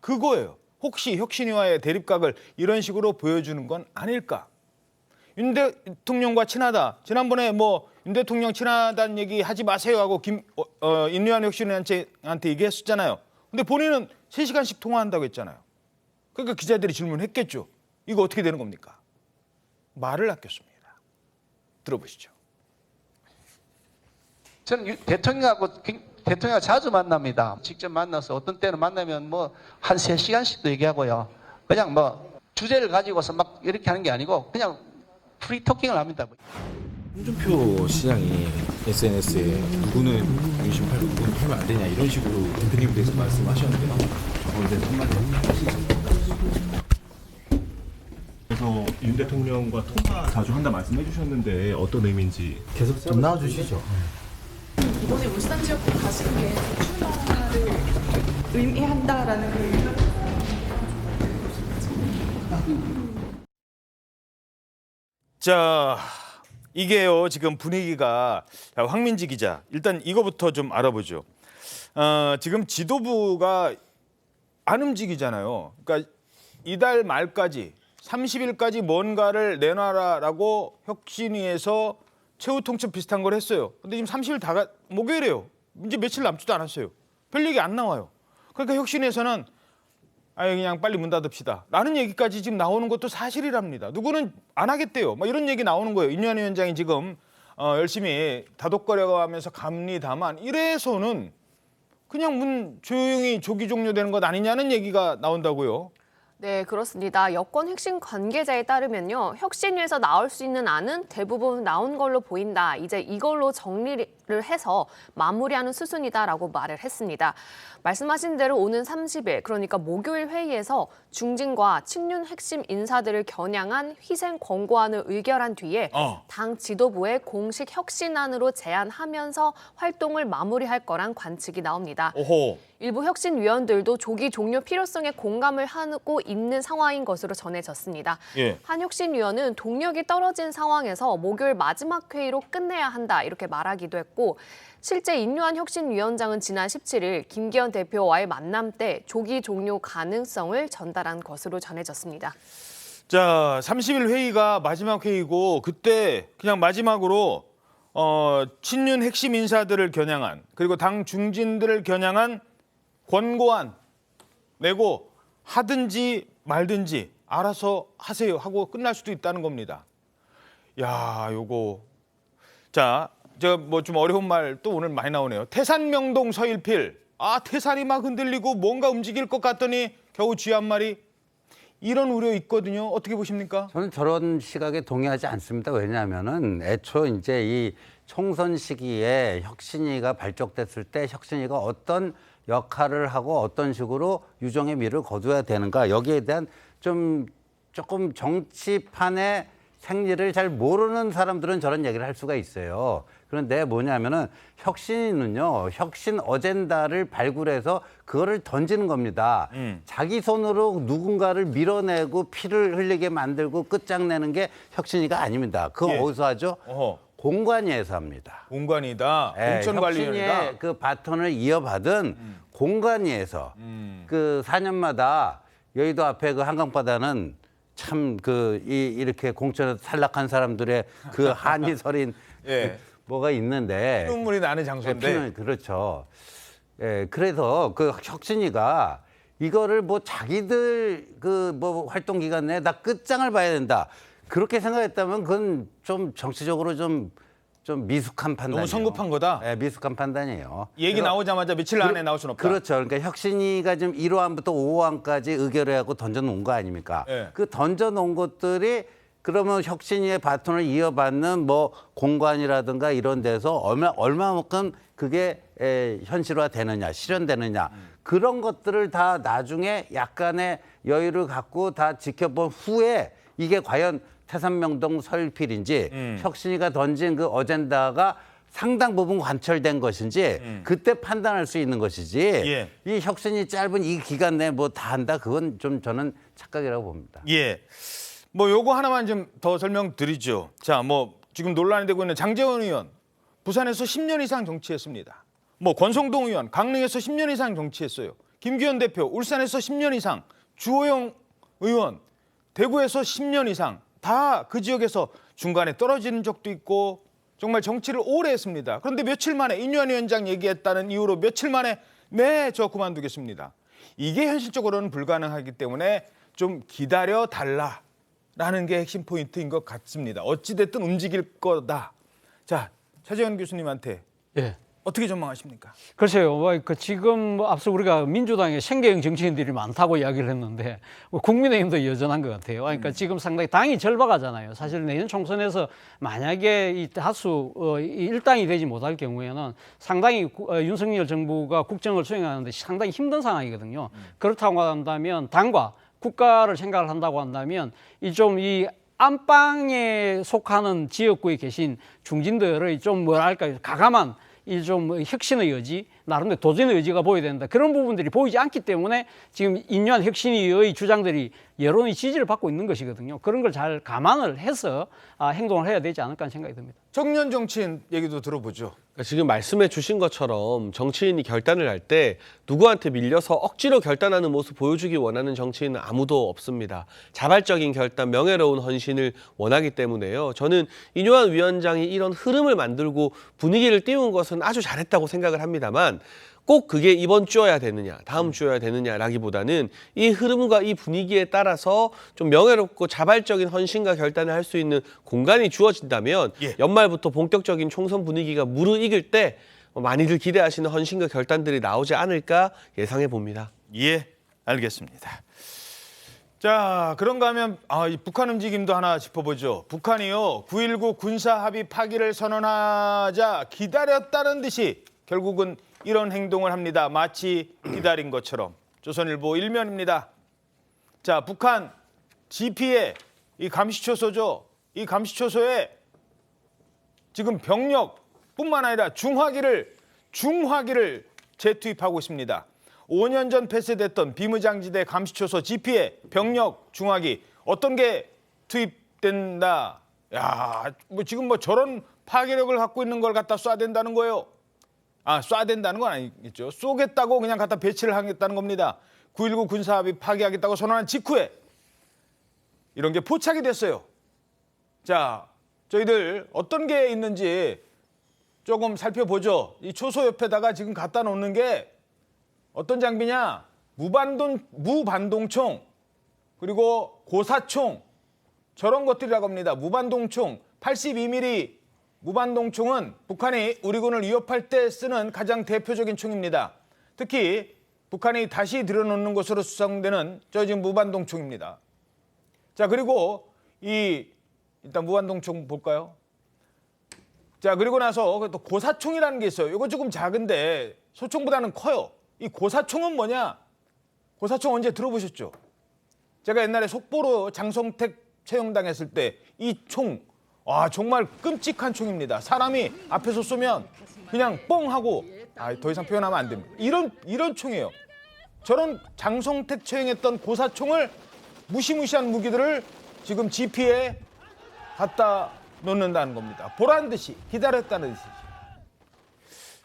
그거예요. 혹시 혁신위와의 대립각을 이런 식으로 보여주는 건 아닐까? 윤 대통령과 친하다. 지난번에 뭐 윤 대통령 친하다는 얘기 하지 마세요 하고 인류한 혁신위한테 얘기했었잖아요. 근데 본인은 3시간씩 통화한다고 했잖아요. 그러니까 기자들이 질문했겠죠. 이거 어떻게 되는 겁니까? 말을 아꼈습니다. 들어보시죠. 저는 대통령하고 자주 만납니다. 직접 만나서 어떤 때는 만나면 뭐 한 3시간씩도 얘기하고요. 그냥 뭐 주제를 가지고서 막 이렇게 하는 게 아니고 그냥 프리토킹을 합니다. 홍준표 시장이 SNS에 누구는 윤심 팔고 누구는 팔면 안 되냐 이런 식으로 대표님에 대해서 말씀하셨는데요. 저거에 대해서 한마디 하시죠. 그래서 윤 대통령과 통화 자주 한다 말씀해 주셨는데 어떤 의미인지 계속 좀 나와주시죠. 이번에 울산 지역구 가시는 게 출마를 의미한다라는 그 자, 이게요 지금 분위기가 황민지 기자 일단 이거부터 좀 알아보죠. 지금 지도부가 안 움직이잖아요. 그러니까 이달 말까지 30일까지 뭔가를 내놔라라고 혁신위에서 최후 통첩 비슷한 걸 했어요. 근데 지금 30일 목요일이에요. 이제 며칠 남지도 않았어요. 별 얘기 안 나와요. 그러니까 혁신위에서는 그냥 빨리 문 닫읍시다 라는 얘기까지 지금 나오는 것도 사실이랍니다. 누구는 안 하겠대요. 막 이런 얘기 나오는 거예요. 인류한 위원장이 지금 열심히 다독거려가면서 갑니다만 이래서는 그냥 문 조용히 조기 종료되는 것 아니냐는 얘기가 나온다고요. 네, 그렇습니다. 여권 핵심 관계자에 따르면요. 혁신위에서 나올 수 있는 안은 대부분 나온 걸로 보인다. 이제 이걸로 정리를 해서 마무리하는 수순이다라고 말을 했습니다. 말씀하신 대로 오는 30일, 그러니까 목요일 회의에서 중진과 친윤 핵심 인사들을 겨냥한 희생 권고안을 의결한 뒤에 당 지도부에 공식 혁신안으로 제안하면서 활동을 마무리할 거란 관측이 나옵니다. 오호. 일부 혁신위원들도 조기 종료 필요성에 공감을 하고 있는 상황인 것으로 전해졌습니다. 예. 한혁신 의원은 동력이 떨어진 상황에서 목요일 마지막 회의로 끝내야 한다 이렇게 말하기도 했고 실제 인류한 혁신위원장은 지난 17일 김기현 대표와의 만남 때 조기 종료 가능성을 전달한 것으로 전해졌습니다. 자, 30일 회의가 마지막 회의고 그때 그냥 마지막으로 친윤 핵심 인사들을 겨냥한 그리고 당 중진들을 겨냥한 권고안 내고 하든지 말든지 알아서 하세요 하고 끝날 수도 있다는 겁니다. 야, 요거 자, 저 뭐 좀 어려운 말 또 오늘 많이 나오네요. 태산명동 서일필. 아, 태산이 막 흔들리고 뭔가 움직일 것 같더니 겨우 쥐 한 마리. 이런 우려 있거든요. 어떻게 보십니까? 저는 저런 시각에 동의하지 않습니다. 왜냐하면은 애초 이제 이 총선 시기에 혁신위가 발족됐을 때 혁신위가 어떤 역할을 하고 어떤 식으로 유종의 미를 거둬야 되는가 여기에 대한 조금 정치판의 생리를 잘 모르는 사람들은 저런 얘기를 할 수가 있어요. 그런데 뭐냐면은 혁신위는요, 혁신 어젠다를 발굴해서 그거를 던지는 겁니다. 자기 손으로 누군가를 밀어내고 피를 흘리게 만들고 끝장내는 게 혁신위가 아닙니다. 그거 예. 어디서 하죠? 공관위에서 합니다. 공관이다. 네, 공천관리위원회다. 혁신위의 그 바톤을 이어받은 공관위에서 그 4년마다 여의도 앞에 그 한강바다는 참 이렇게 공천에서 탈락한 사람들의 그 한이설인 예. 뭐가 있는데 눈물이 나는 장소인데. 그렇죠. 예, 그래서 그 혁신위가 이거를 뭐 자기들 그 뭐 활동 기간 내에 다 끝장을 봐야 된다. 그렇게 생각했다면 그건 좀 정치적으로 좀 미숙한 판단이에요. 너무 성급한 거다? 네, 미숙한 판단이에요. 얘기 나오자마자 며칠 안에 나올 수는 없다. 그렇죠. 그러니까 혁신위가 지금 1호안부터 5호안까지 의결하고 던져놓은 거 아닙니까? 네. 그 던져놓은 것들이 그러면 혁신위의 바톤을 이어받는 뭐 공관이라든가 이런 데서 얼마만큼 그게 현실화되느냐, 실현되느냐 그런 것들을 다 나중에 약간의 여유를 갖고 다 지켜본 후에 이게 과연 태산명동 서일필인지 혁신위가 던진 그 어젠다가 상당 부분 관철된 것인지 그때 판단할 수 있는 것이지 예. 이 혁신이 짧은 이 기간 내에 뭐 다 한다 그건 좀 저는 착각이라고 봅니다. 예. 뭐 요거 하나만 좀 더 설명드리죠. 자, 뭐 지금 논란이 되고 있는 장제원 의원 부산에서 10년 이상 정치했습니다. 뭐 권성동 의원 강릉에서 10년 이상 정치했어요. 김기현 대표 울산에서 10년 이상, 주호영 의원 대구에서 10년 이상 다 그 지역에서 중간에 떨어지는 적도 있고 정말 정치를 오래 했습니다. 그런데 며칠 만에 인유한 위원장 얘기했다는 이유로 며칠 만에 네, 저 그만두겠습니다. 이게 현실적으로는 불가능하기 때문에 좀 기다려달라라는 게 핵심 포인트인 것 같습니다. 어찌됐든 움직일 거다. 자, 차재현 교수님한테 예. 어떻게 전망하십니까? 글쎄요, 지금 앞서 우리가 민주당에 생계형 정치인들이 많다고 이야기를 했는데 국민의힘도 여전한 것 같아요. 그러니까 지금 상당히 당이 절박하잖아요. 사실 내년 총선에서 만약에 이 다수 일당이 되지 못할 경우에는 상당히 윤석열 정부가 국정을 수행하는데 상당히 힘든 상황이거든요. 그렇다고 한다면 당과 국가를 생각을 한다고 한다면 이 안방에 속하는 지역구에 계신 중진들의 좀 뭐랄까요, 가감한 이 좀 혁신의 여지, 나름대로 도전의 여지가 보여야 된다. 그런 부분들이 보이지 않기 때문에 지금 인유한 혁신위의 주장들이 여론의 지지를 받고 있는 것이거든요. 그런 걸 잘 감안을 해서 행동을 해야 되지 않을까 하는 생각이 듭니다. 청년 정치인 얘기도 들어보죠. 지금 말씀해 주신 것처럼 정치인이 결단을 할 때 누구한테 밀려서 억지로 결단하는 모습 보여주기 원하는 정치인은 아무도 없습니다. 자발적인 결단, 명예로운 헌신을 원하기 때문에요. 저는 인유한 위원장이 이런 흐름을 만들고 분위기를 띄운 것은 아주 잘했다고 생각을 합니다만 꼭 그게 이번 주여야 되느냐, 다음 주여야 되느냐라기보다는 이 흐름과 이 분위기에 따라서 좀 명예롭고 자발적인 헌신과 결단을 할 수 있는 공간이 주어진다면 연말부터 본격적인 총선 분위기가 무르익을 때 많이들 기대하시는 헌신과 결단들이 나오지 않을까 예상해 봅니다. 예, 알겠습니다. 자, 그런가 하면 이 북한 움직임도 하나 짚어보죠. 북한이요, 9.19 군사합의 파기를 선언하자 기다렸다는 듯이 결국은 이런 행동을 합니다. 마치 기다린 것처럼. 조선일보 일면입니다. 자, 북한 GP에 이 감시초소죠. 이 감시초소에 지금 병력뿐만 아니라 중화기를 재투입하고 있습니다. 5년 전 폐쇄됐던 비무장지대 감시초소 GP에 병력 중화기 어떤 게 투입된다. 야, 뭐 지금 뭐 저런 파괴력을 갖고 있는 걸 갖다 쏴댄다는 거예요. 아, 쏴댄다는 건 아니겠죠. 쏘겠다고 그냥 갖다 배치를 하겠다는 겁니다. 9.19 군사합의 파기하겠다고 선언한 직후에 이런 게 포착이 됐어요. 자, 저희들 어떤 게 있는지 조금 살펴보죠. 이 초소 옆에다가 지금 갖다 놓는 게 어떤 장비냐? 무반동총, 그리고 고사총, 저런 것들이라고 합니다. 무반동총, 82mm 무반동총은 북한이 우리 군을 위협할 때 쓰는 가장 대표적인 총입니다. 특히 북한이 다시 들여놓는 것으로 수상되는 저 지금 무반동총입니다. 자, 그리고 일단 무반동총 볼까요? 자, 그리고 나서 또 고사총이라는 게 있어요. 이거 조금 작은데 소총보다는 커요. 이 고사총은 뭐냐? 고사총 언제 들어보셨죠? 제가 옛날에 속보로 장성택 채용당했을 때 이 총, 정말 끔찍한 총입니다. 사람이 앞에서 쏘면 그냥 뻥 하고 더 이상 표현하면 안 됩니다. 이런 총이에요. 저런 장성택 채용했던 고사총을 무시무시한 무기들을 지금 GP에 갖다 놓는다는 겁니다. 보란 듯이 기다렸다는 듯이.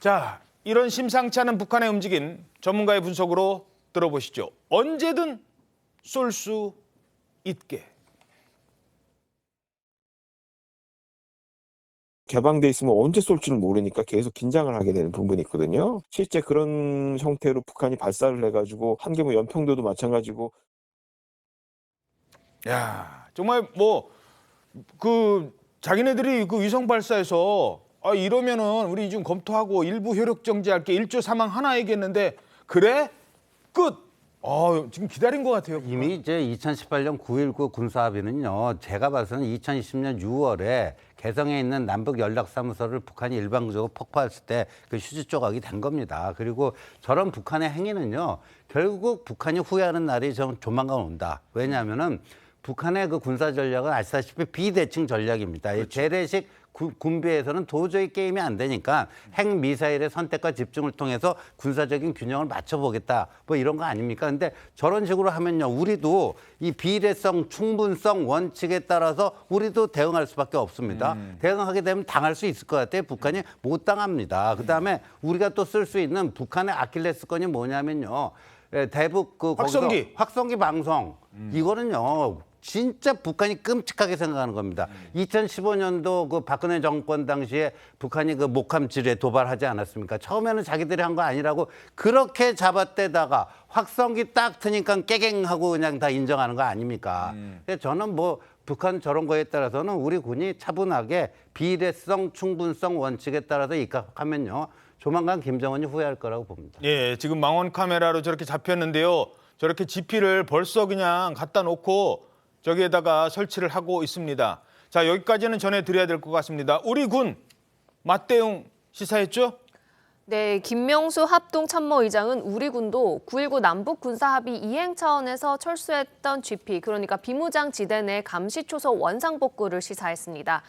자, 이런 심상치 않은 북한의 움직임 전문가의 분석으로 들어보시죠. 언제든 쏠 수 있게. 개방돼 있으면 언제 쏠지를 모르니까 계속 긴장을 하게 되는 부분이 있거든요. 실제 그런 형태로 북한이 발사를 해가지고 한계모 연평도도 마찬가지고. 야, 정말 자기네들이 그 위성 발사해서 이러면은 우리 지금 검토하고 일부 효력 정지할게 1조 사망 하나 얘기했는데 그래? 끝. 지금 기다린 것 같아요. 이미 이제 2018년 9.19 군사합의는요, 제가 봐서는 2020년 6월에 개성에 있는 남북 연락사무소를 북한이 일방적으로 폭파했을 때 그 휴지 조각이 된 겁니다. 그리고 저런 북한의 행위는요, 결국 북한이 후회하는 날이 조만간 온다. 왜냐하면은 북한의 그 군사 전략은 아시다시피 비대칭 전략입니다. 그렇죠. 재래식 군비에서는 도저히 게임이 안 되니까 핵 미사일의 선택과 집중을 통해서 군사적인 균형을 맞춰보겠다. 뭐 이런 거 아닙니까? 근데 저런 식으로 하면요, 우리도 이 비례성, 충분성 원칙에 따라서 우리도 대응할 수밖에 없습니다. 대응하게 되면 당할 수 있을 것 같아요. 북한이 못 당합니다. 그다음에 우리가 또 쓸 수 있는 북한의 아킬레스건이 뭐냐면요, 대북 확성기 방송. 이거는요, 진짜 북한이 끔찍하게 생각하는 겁니다. 2015년도 그 박근혜 정권 당시에 북한이 그 목함 지뢰 도발하지 않았습니까? 처음에는 자기들이 한 거 아니라고 그렇게 잡아대다가 확성기 딱 트니까 깨갱하고 그냥 다 인정하는 거 아닙니까? 저는 북한 저런 거에 따라서는 우리 군이 차분하게 비례성, 충분성 원칙에 따라서 입각하면요, 조만간 김정은이 후회할 거라고 봅니다. 예, 지금 망원 카메라로 저렇게 잡혔는데요. 저렇게 GP를 벌써 그냥 갖다 놓고 저기에다가 설치를 하고 있습니다. 자, 여기까지는 전해드려야 될 것 같습니다. 우리 군 맞대응 시사했죠? 네, 김명수 합동참모의장은 우리 군도 9.19 남북 군사합의 이행 차원에서 철수했던 GP, 그러니까 비무장 지대 내 감시초소 원상복구를 시사했습니다.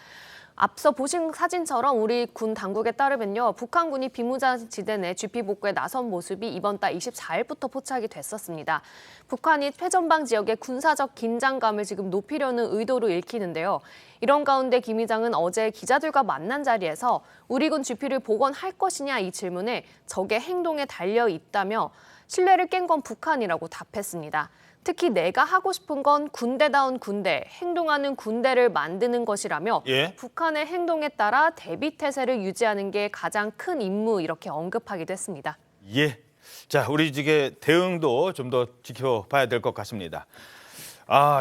앞서 보신 사진처럼 우리 군 당국에 따르면요, 북한군이 비무장 지대 내 GP 복구에 나선 모습이 이번 달 24일부터 포착이 됐었습니다. 북한이 최전방 지역의 군사적 긴장감을 지금 높이려는 의도로 읽히는데요. 이런 가운데 김 의장은 어제 기자들과 만난 자리에서 우리 군 GP를 복원할 것이냐 이 질문에 적의 행동에 달려 있다며 신뢰를 깬 건 북한이라고 답했습니다. 특히 내가 하고 싶은 건 군대다운 군대, 행동하는 군대를 만드는 것이라며 북한의 행동에 따라 대비태세를 유지하는 게 가장 큰 임무, 이렇게 언급하기도 했습니다. 예. 자, 우리 지금 대응도 좀 더 지켜봐야 될 것 같습니다.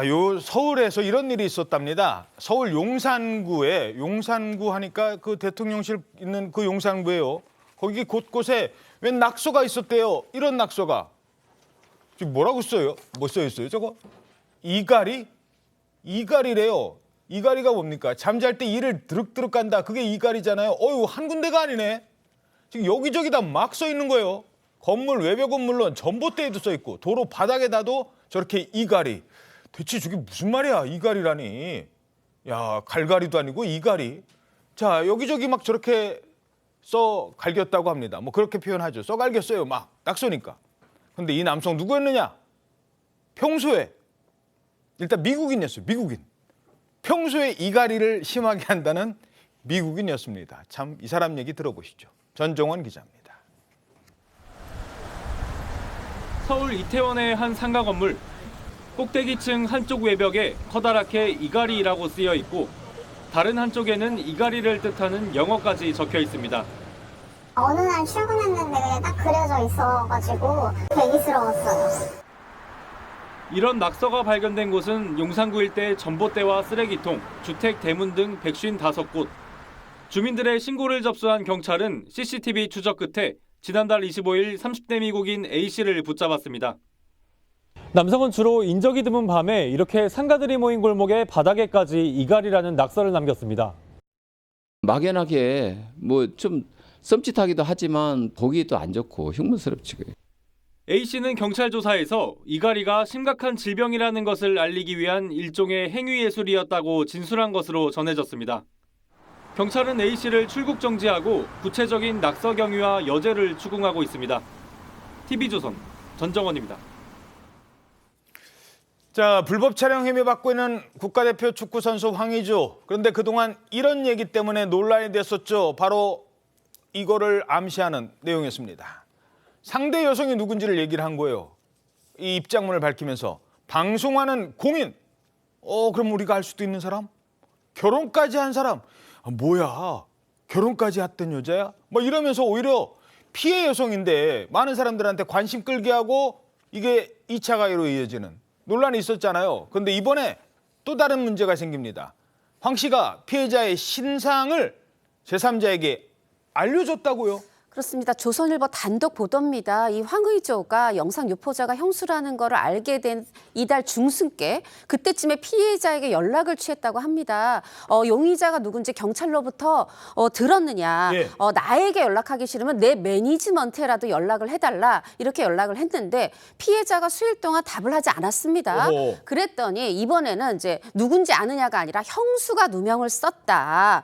요 서울에서 이런 일이 있었답니다. 서울 용산구 하니까 그 대통령실 있는 그 용산구예요. 거기 곳곳에 웬 낙서가 있었대요. 이런 낙서가. 지금 뭐라고 써요? 뭐 써있어요, 저거? 이가리? 이가리래요. 이가리가 뭡니까? 잠잘 때 이를 드륵드륵 간다. 그게 이가리잖아요. 한 군데가 아니네. 지금 여기저기 다 막 써 있는 거예요. 건물 외벽은 물론 전봇대에도 써 있고 도로 바닥에다도 저렇게 이가리. 대체 저게 무슨 말이야, 이가리라니. 야, 갈가리도 아니고 이가리. 자, 여기저기 막 저렇게 써 갈겼다고 합니다. 뭐 그렇게 표현하죠. 써 갈겼어요. 막 낙서니까. 근데 이 남성 누구였느냐? 평소에 일단 미국인이었어요. 미국인. 평소에 이갈이를 심하게 한다는 미국인이었습니다. 참 이 사람 얘기 들어보시죠. 전종원 기자입니다. 서울 이태원의 한 상가 건물. 꼭대기층 한쪽 외벽에 커다랗게 이갈이라고 쓰여 있고 다른 한쪽에는 이갈이를 뜻하는 영어까지 적혀 있습니다. 어느 날 출근했는데 그게 딱 그려져 있어가지고 대기스러웠어요. 이런 낙서가 발견된 곳은 용산구 일대 전봇대와 쓰레기통, 주택 대문 등 155곳. 주민들의 신고를 접수한 경찰은 CCTV 추적 끝에 지난달 25일 30대 미국인 A씨를 붙잡았습니다. 남성은 주로 인적이 드문 밤에 이렇게 상가들이 모인 골목에 바닥에까지 이갈이라는 낙서를 남겼습니다. 막연하게 뭐 좀 썸짓하기도 하지만 보기도 안 좋고 흉물스럽지. A씨는 경찰 조사에서 이갈이가 심각한 질병이라는 것을 알리기 위한 일종의 행위예술이었다고 진술한 것으로 전해졌습니다. 경찰은 A씨를 출국 정지하고 구체적인 낙서 경위와 여죄를 추궁하고 있습니다. TV조선 전정원입니다. 자, 불법 촬영 혐의 받고 있는 국가대표 축구 선수 황의조. 그런데 그동안 이런 얘기 때문에 논란이 됐었죠. 바로 이거를 암시하는 내용이었습니다. 상대 여성이 누군지를 얘기를 한 거예요. 이 입장문을 밝히면서 방송하는 공인. 그럼 우리가 알 수도 있는 사람? 결혼까지 한 사람? 뭐야? 결혼까지 했던 여자야? 뭐 이러면서 오히려 피해 여성인데 많은 사람들한테 관심 끌게 하고 이게 2차 가해로 이어지는 논란이 있었잖아요. 그런데 이번에 또 다른 문제가 생깁니다. 황 씨가 피해자의 신상을 제3자에게 알려줬다고요? 그렇습니다. 조선일보 단독 보도입니다. 이 황의조가 영상 유포자가 형수라는 걸 알게 된 이달 중순께 그때쯤에 피해자에게 연락을 취했다고 합니다. 용의자가 누군지 경찰로부터 들었느냐. 예. 나에게 연락하기 싫으면 내 매니지먼트에라도 연락을 해달라. 이렇게 연락을 했는데 피해자가 수일 동안 답을 하지 않았습니다. 어허. 그랬더니 이번에는 이제 누군지 아느냐가 아니라 형수가 누명을 썼다.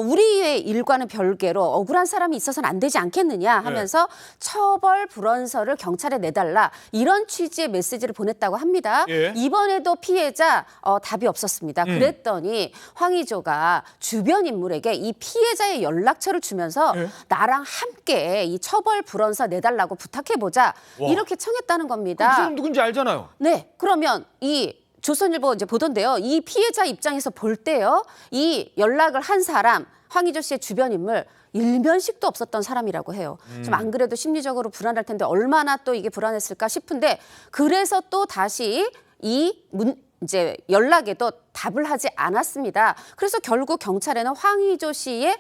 우리의 일과는 별개로 억울한 사람이 있어서는 안 되지 않겠느냐 하면서 처벌 불원서를 경찰에 내달라 이런 취지의 메시지를 보냈다고 합니다. 예. 이번에도 피해자 답이 없었습니다. 그랬더니 황의조가 주변 인물에게 이 피해자의 연락처를 주면서 나랑 함께 이 처벌 불원서 내달라고 부탁해보자 와. 이렇게 청했다는 겁니다. 그 사람 누군지 알잖아요. 네, 그러면 이 조선일보 이제 보던데요. 이 피해자 입장에서 볼 때요, 이 연락을 한 사람 황의조 씨의 주변 인물. 일면식도 없었던 사람이라고 해요. 좀 안 그래도 심리적으로 불안할 텐데 얼마나 또 이게 불안했을까 싶은데 그래서 또 다시 이제 연락에도 답을 하지 않았습니다. 그래서 결국 경찰에는 황의조 씨의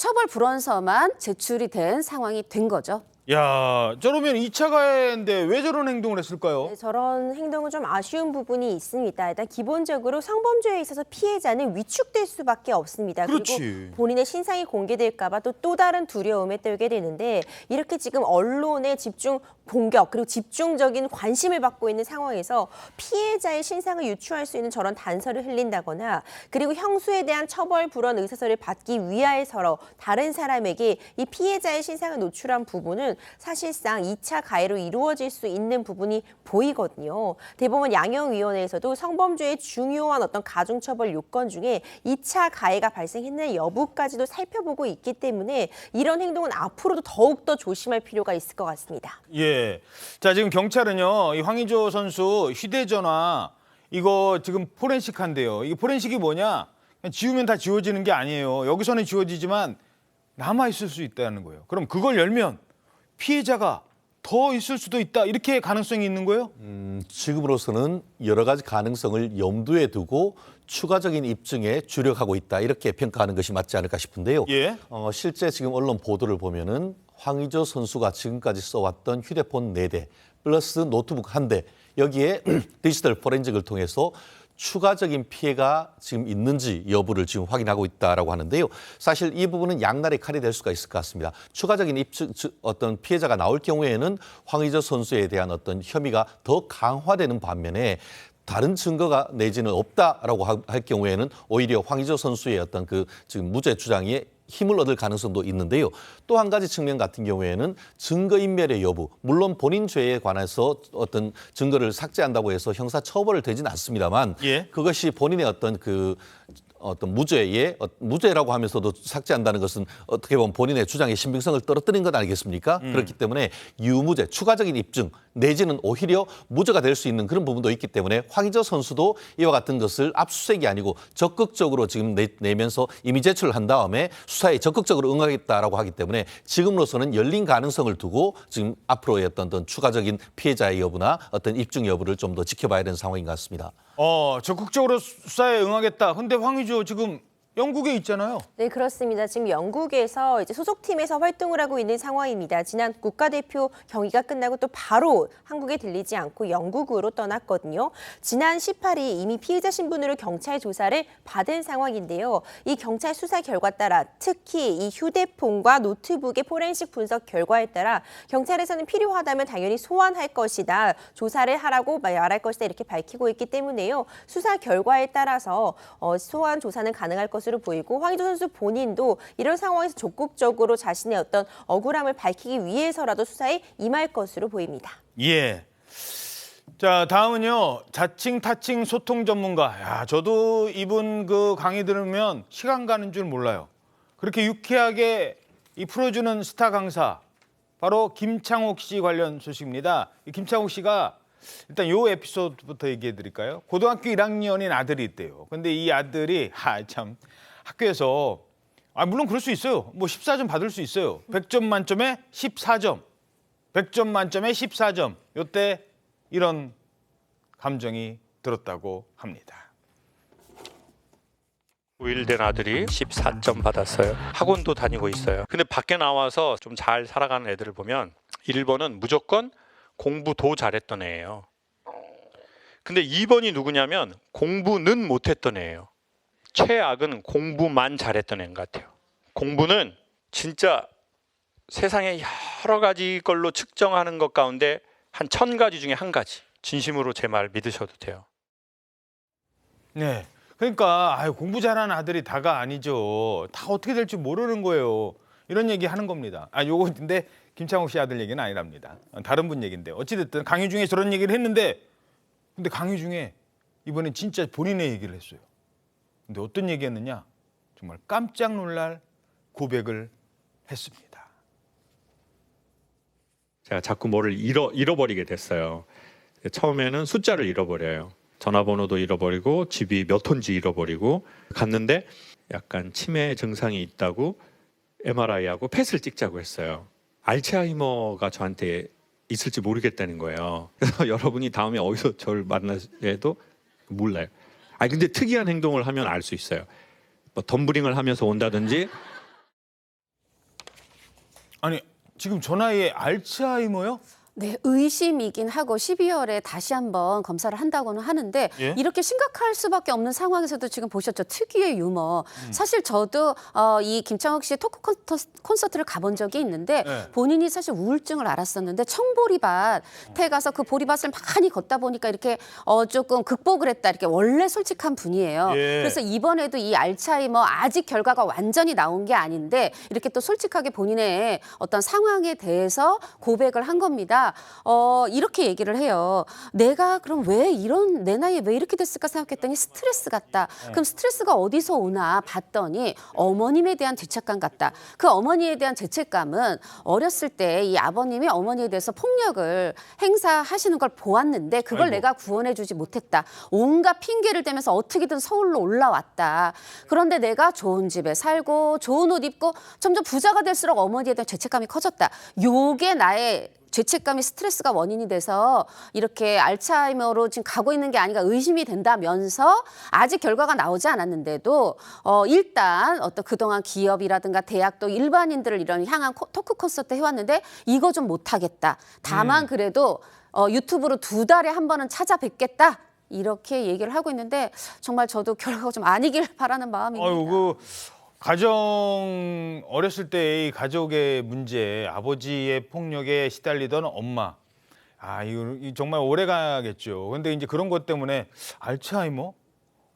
처벌 불원서만 제출이 된 상황이 된 거죠. 야, 저러면 2차 가해인데 왜 저런 행동을 했을까요? 네, 저런 행동은 좀 아쉬운 부분이 있습니다. 일단 기본적으로 성범죄에 있어서 피해자는 위축될 수밖에 없습니다. 그렇지. 그리고 본인의 신상이 공개될까 봐 또 다른 두려움에 떨게 되는데 이렇게 지금 언론의 집중 공격 그리고 집중적인 관심을 받고 있는 상황에서 피해자의 신상을 유추할 수 있는 저런 단서를 흘린다거나 그리고 형수에 대한 처벌 불원 의사서를 받기 위하여서 다른 사람에게 이 피해자의 신상을 노출한 부분은 사실상 2차 가해로 이루어질 수 있는 부분이 보이거든요. 대법원 양형위원회에서도 성범죄의 중요한 어떤 가중처벌 요건 중에 2차 가해가 발생했느냐 여부까지도 살펴보고 있기 때문에 이런 행동은 앞으로도 더욱더 조심할 필요가 있을 것 같습니다. 예. 자, 지금 경찰은요, 이 황의조 선수 휴대전화 이거 지금 포렌식 한대요. 이게 포렌식이 뭐냐? 그냥 지우면 다 지워지는 게 아니에요. 여기서는 지워지지만 남아있을 수 있다는 거예요. 그럼 그걸 열면 피해자가 더 있을 수도 있다. 이렇게 가능성이 있는 거예요? 지금으로서는 여러 가지 가능성을 염두에 두고 추가적인 입증에 주력하고 있다. 이렇게 평가하는 것이 맞지 않을까 싶은데요. 예. 실제 지금 언론 보도를 보면은 황의조 선수가 지금까지 써왔던 휴대폰 4대 플러스 노트북 1대 여기에 디지털 포렌식을 통해서 추가적인 피해가 지금 있는지 여부를 지금 확인하고 있다라고 하는데요. 사실 이 부분은 양날의 칼이 될 수가 있을 것 같습니다. 추가적인 어떤 피해자가 나올 경우에는 황의조 선수에 대한 어떤 혐의가 더 강화되는 반면에 다른 증거가 내지는 없다라고 할 경우에는 오히려 황의조 선수의 어떤 그 지금 무죄 주장에 힘을 얻을 가능성도 있는데요. 또 한 가지 측면 같은 경우에는 증거인멸의 여부, 물론 본인 죄에 관해서 어떤 증거를 삭제한다고 해서 형사 처벌을 되진 않습니다만 그것이 본인의 어떤 무죄라고 하면서도 삭제한다는 것은 어떻게 보면 본인의 주장의 신빙성을 떨어뜨린 것 아니겠습니까? 그렇기 때문에 유무죄, 추가적인 입증 내지는 오히려 무죄가 될 수 있는 그런 부분도 있기 때문에 황의조 선수도 이와 같은 것을 압수수색이 아니고 적극적으로 지금 내면서 이미 제출을 한 다음에 수사에 적극적으로 응하겠다라고 하기 때문에 지금으로서는 열린 가능성을 두고 지금 앞으로의 어떤 추가적인 피해자의 여부나 어떤 입증 여부를 좀 더 지켜봐야 되는 상황인 것 같습니다. 적극적으로 수사에 응하겠다. 근데 황의조 지금 영국에 있잖아요. 네, 그렇습니다. 지금 영국에서 이제 소속팀에서 활동을 하고 있는 상황입니다. 지난 국가대표 경기가 끝나고 또 바로 한국에 들리지 않고 영국으로 떠났거든요. 지난 18일 이미 피의자 신분으로 경찰 조사를 받은 상황인데요. 이 경찰 수사 결과 따라 특히 이 휴대폰과 노트북의 포렌식 분석 결과에 따라 경찰에서는 필요하다면 당연히 소환할 것이다. 조사를 하라고 말할 것이다. 이렇게 밝히고 있기 때문에요. 수사 결과에 따라서 소환 조사는 가능할 것으로 보이고 황의조 선수 본인도 이런 상황에서 적극적으로 자신의 어떤 억울함을 밝히기 위해서라도 수사에 임할 것으로 보입니다. 예. 자, 다음은요. 자칭 타칭 소통 전문가. 야, 저도 이분 그 강의 들으면 시간 가는 줄 몰라요. 그렇게 유쾌하게 풀어주는 스타 강사. 바로 김창옥 씨 관련 소식입니다. 이 김창옥 씨가 일단 요 에피소드부터 얘기해 드릴까요? 고등학교 1학년인 아들이 있대요. 근데 이 아들이 참 학교에서 물론 그럴 수 있어요. 뭐 14점 받을 수 있어요. 100점 만점에 14점. 100점 만점에 14점. 요때 이런 감정이 들었다고 합니다. 5일 된 아들이 14점 받았어요. 학원도 다니고 있어요. 근데 밖에 나와서 좀 잘 살아가는 애들을 보면 1번은 무조건 공부도 잘했던 애예요. 근데 2번이 누구냐면 공부는 못했던 애예요. 최악은 공부만 잘했던 애인 것 같아요. 공부는 진짜 세상에 여러 가지 걸로 측정하는 것 가운데 한 1000가지 중에 한 가지. 진심으로 제 말 믿으셔도 돼요. 네. 그러니까 공부 잘하는 아들이 다가 아니죠. 다 어떻게 될지 모르는 거예요. 이런 얘기 하는 겁니다. 요거 근데 김창옥 씨 아들 얘기는 아니랍니다. 다른 분 얘기인데 어찌됐든 강의 중에 저런 얘기를 했는데 근데 강의 중에 이번엔 진짜 본인의 얘기를 했어요. 근데 어떤 얘기했느냐? 정말 깜짝 놀랄 고백을 했습니다. 제가 자꾸 뭐를 잃어버리게 됐어요. 처음에는 숫자를 잃어버려요. 전화번호도 잃어버리고 집이 몇 호인지 잃어버리고 갔는데 약간 치매 증상이 있다고 MRI하고 펫을 찍자고 했어요. 알츠하이머가 저한테 있을지 모르겠다는 거예요. 그래서 여러분이 다음에 어디서 저를 만나도 몰라요. 근데 특이한 행동을 하면 알 수 있어요. 뭐 덤블링을 하면서 온다든지. 아니 지금 저 나이에 알츠하이머요? 네, 의심이긴 하고 12월에 다시 한번 검사를 한다고는 하는데 이렇게 심각할 수밖에 없는 상황에서도 지금 보셨죠. 특유의 유머. 사실 저도 이 김창옥 씨의 토크 콘서트를 가본 적이 있는데 본인이 사실 우울증을 앓았었는데 청보리밭에 가서 그 보리밭을 많이 걷다 보니까 이렇게 조금 극복을 했다. 이렇게 원래 솔직한 분이에요. 그래서 이번에도 이 알츠하이머 아직 결과가 완전히 나온 게 아닌데 이렇게 또 솔직하게 본인의 어떤 상황에 대해서 고백을 한 겁니다. 이렇게 얘기를 해요. 내가 그럼 내 나이에 왜 이렇게 됐을까 생각했더니 스트레스 같다. 그럼 스트레스가 어디서 오나 봤더니 어머님에 대한 죄책감 같다. 그 어머니에 대한 죄책감은 어렸을 때 이 아버님이 어머니에 대해서 폭력을 행사하시는 걸 보았는데 그걸 내가 구원해주지 못했다. 온갖 핑계를 대면서 어떻게든 서울로 올라왔다. 그런데 내가 좋은 집에 살고 좋은 옷 입고 점점 부자가 될수록 어머니에 대한 죄책감이 커졌다. 요게 나의 죄책감이 스트레스가 원인이 돼서 이렇게 알츠하이머로 지금 가고 있는 게 아닌가 의심이 된다면서 아직 결과가 나오지 않았는데도 일단 어떤 그동안 기업이라든가 대학도 일반인들을 향한 토크 콘서트 해왔는데 이거 좀 못하겠다. 다만 그래도 유튜브로 2달에 한 번은 찾아뵙겠다. 이렇게 얘기를 하고 있는데 정말 저도 결과가 좀 아니길 바라는 마음입니다. 어렸을 때의 가족의 문제, 아버지의 폭력에 시달리던 엄마. 이거 정말 오래 가겠죠. 근데 이제 그런 것 때문에 알츠하이머?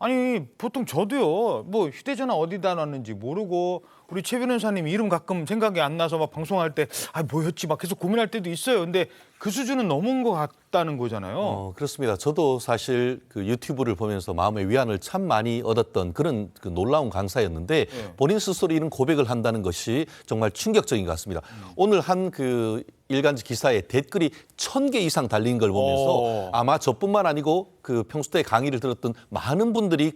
아니, 보통 저도요, 뭐 휴대전화 어디다 놨는지 모르고 우리 최 변호사님 이름 가끔 생각이 안 나서 막 방송할 때 뭐였지 막 계속 고민할 때도 있어요. 근데 그 수준은 넘은 것 같다는 거잖아요. 그렇습니다. 저도 사실 그 유튜브를 보면서 마음의 위안을 참 많이 얻었던 그런 그 놀라운 강사였는데 본인 스스로 이런 고백을 한다는 것이 정말 충격적인 것 같습니다. 오늘 한 그 일간지 기사에 댓글이 1000개 이상 달린 걸 보면서 아마 저뿐만 아니고 그 평소 때 강의를 들었던 많은 분들이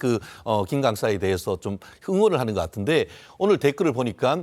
김 강사에 대해서 좀 응원을 하는 것 같은데 오늘 댓글을 보니까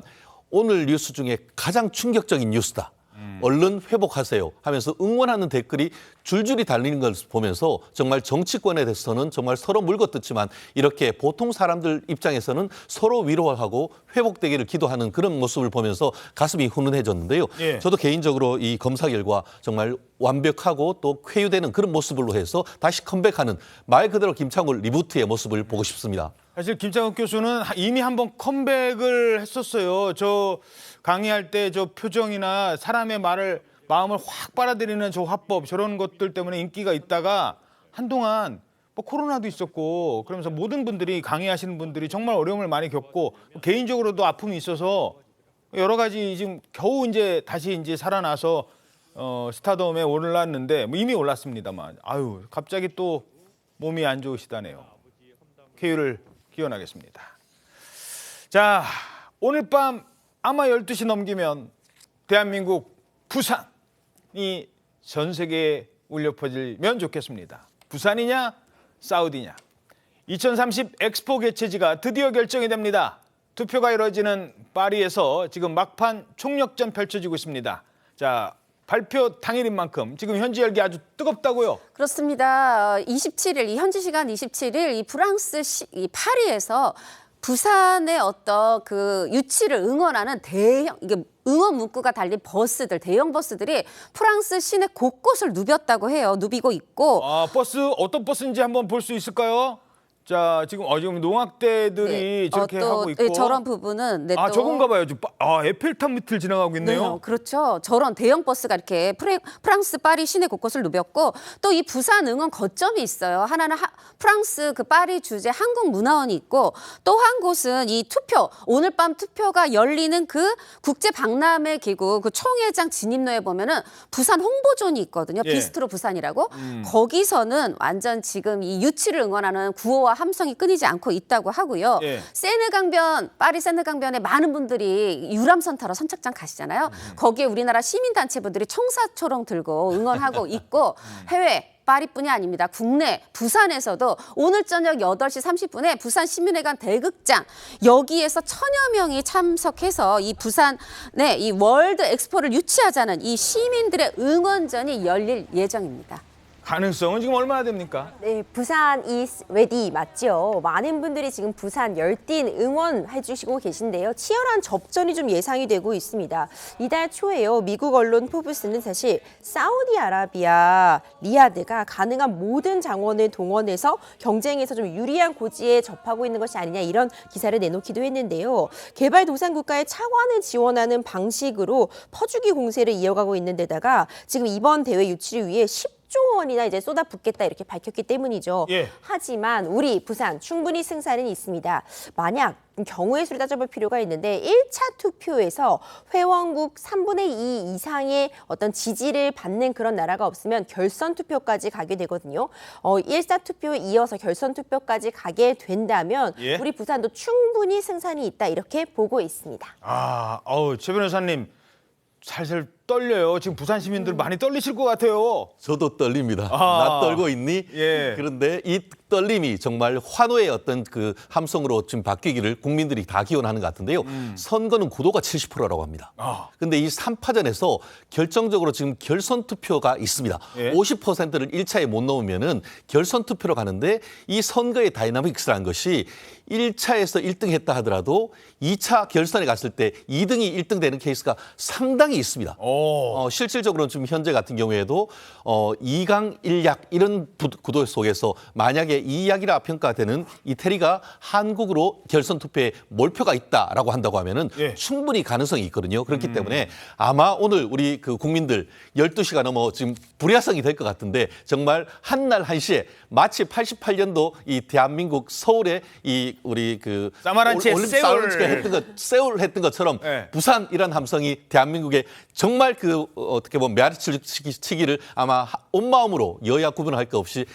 오늘 뉴스 중에 가장 충격적인 뉴스다. 얼른 회복하세요 하면서 응원하는 댓글이 줄줄이 달리는 걸 보면서 정말 정치권에 대해서는 정말 서로 물거뜯지만 이렇게 보통 사람들 입장에서는 서로 위로하고 회복되기를 기도하는 그런 모습을 보면서 가슴이 훈훈해졌는데요. 예. 저도 개인적으로 이 검사 결과 정말 완벽하고 또 쾌유되는 그런 모습으로 해서 다시 컴백하는 말 그대로 김창훈 리부트의 모습을 보고 싶습니다. 사실 김창욱 교수는 이미 한번 컴백을 했었어요. 저 강의할 때 저 표정이나 사람의 마음을 확 빨아들이는 저 화법 저런 것들 때문에 인기가 있다가 한동안 뭐 코로나도 있었고 그러면서 모든 분들이 강의하시는 분들이 정말 어려움을 많이 겪고 개인적으로도 아픔이 있어서 여러 가지 지금 겨우 이제 다시 이제 살아나서 스타덤에 올랐는데 이미 올랐습니다만 갑자기 또 몸이 안 좋으시다네요. 쾌유를 기원하겠습니다. 자, 오늘 밤 아마 12시 넘기면 대한민국 부산이 전 세계에 울려 퍼지면 좋겠습니다. 부산이냐 사우디냐. 2030 엑스포 개최지가 드디어 결정이 됩니다. 투표가 이루어지는 파리에서 지금 막판 총력전 펼쳐지고 있습니다. 자, 발표 당일인 만큼 지금 현지 열기 아주 뜨겁다고요? 그렇습니다. 27일, 현지 시간 27일 이 프랑스 이 파리에서 부산의 어떤 그 유치를 응원하는 이게 응원 문구가 달린 버스들, 대형 버스들이 프랑스 시내 곳곳을 누볐다고 해요. 누비고 있고. 버스 어떤 버스인지 한번 볼 수 있을까요? 자, 지금 농악대들이 저렇게 하고 있고. 저런 부분은 또 저건가 봐요. 에펠탑 밑을 지나가고 있네요. 네, 그렇죠. 저런 대형 버스가 이렇게 프랑스 파리 시내 곳곳을 누볐고 또 이 부산 응원 거점이 있어요. 하나는 프랑스 그 파리 주재 한국문화원이 있고 또 한 곳은 이 오늘 밤 투표가 열리는 그 국제 박람회 기구 그 총회장 진입로에 보면은 부산 홍보존이 있거든요. 예. 비스트로 부산이라고. 거기서는 완전 지금 이 유치를 응원하는 구호와 함성이 끊이지 않고 있다고 하고요. 예. 파리 세느강변에 많은 분들이 유람선 타러 선착장 가시잖아요. 거기에 우리나라 시민단체분들이 청사초롱 들고 응원하고 있고 해외 파리뿐이 아닙니다. 국내 부산에서도 오늘 저녁 8시 30분에 부산 시민회관 대극장 여기에서 1000여 명이 참석해서 이 부산에 이 월드 엑스포를 유치하자는 이 시민들의 응원전이 열릴 예정입니다. 가능성은 지금 얼마나 됩니까? 네, 부산 is ready 맞죠? 많은 분들이 지금 부산 열띤 응원해 주시고 계신데요. 치열한 접전이 좀 예상이 되고 있습니다. 이달 초에요. 미국 언론 포브스는 사실 사우디아라비아 리야드가 가능한 모든 장원을 동원해서 경쟁에서 좀 유리한 고지에 접하고 있는 것이 아니냐 이런 기사를 내놓기도 했는데요. 개발도상국가의 차관을 지원하는 방식으로 퍼주기 공세를 이어가고 있는 데다가 지금 이번 대회 유치를 위해 10조 원이나 이제 쏟아붓겠다 이렇게 밝혔기 때문이죠. 예. 하지만 우리 부산 충분히 승산은 있습니다. 만약 경우의 수를 따져볼 필요가 있는데 1차 투표에서 회원국 3분의 2 이상의 어떤 지지를 받는 그런 나라가 없으면 결선 투표까지 가게 되거든요. 1차 투표에 이어서 결선 투표까지 가게 된다면 예. 우리 부산도 충분히 승산이 있다 이렇게 보고 있습니다. 최 변호사님 살살 떨려요. 지금 부산 시민들 많이 떨리실 것 같아요. 저도 떨립니다. 나 떨고 있니? 예. 그런데 이 떨림이 정말 환호의 어떤 그 함성으로 지금 바뀌기를 국민들이 다 기원하는 것 같은데요. 선거는 구도가 70%라고 합니다. 그런데 이 3파전에서 결정적으로 지금 결선 투표가 있습니다. 예. 50%를 1차에 못 넘으면은 결선 투표로 가는데 이 선거의 다이나믹스라는 것이 1차에서 1등 했다 하더라도 2차 결선에 갔을 때 2등이 1등 되는 케이스가 상당히 있습니다. 실질적으로는 지금 현재 같은 경우에도 2강 1약 이런 구도 속에서 만약에 2약이라 평가되는 이태리가 한국으로 결선 투표에 몰표가 있다라고 한다고 하면은 충분히 가능성이 있거든요. 그렇기 때문에 아마 오늘 우리 그 국민들 12시가 넘어 지금 불야성이 될 것 같은데 정말 한날 한시에 마치 88년도 이 대한민국 서울에 이 우리 그 사마란치의 세울 했던 것처럼 부산 이런 함성이 대한민국에 정말 그 어떻게 보면 메아리치기를 아마 온 마음으로 여야 구분할 것 없이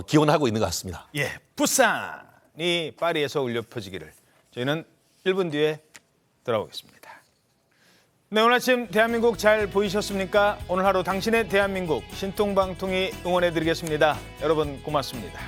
기원하고 있는 것 같습니다. 예, 부산이 파리에서 울려 퍼지기를. 저희는 1분 뒤에 돌아오겠습니다. 네, 오늘 아침 대한민국 잘 보이셨습니까? 오늘 하루 당신의 대한민국 신통방통이 응원해드리겠습니다. 여러분 고맙습니다.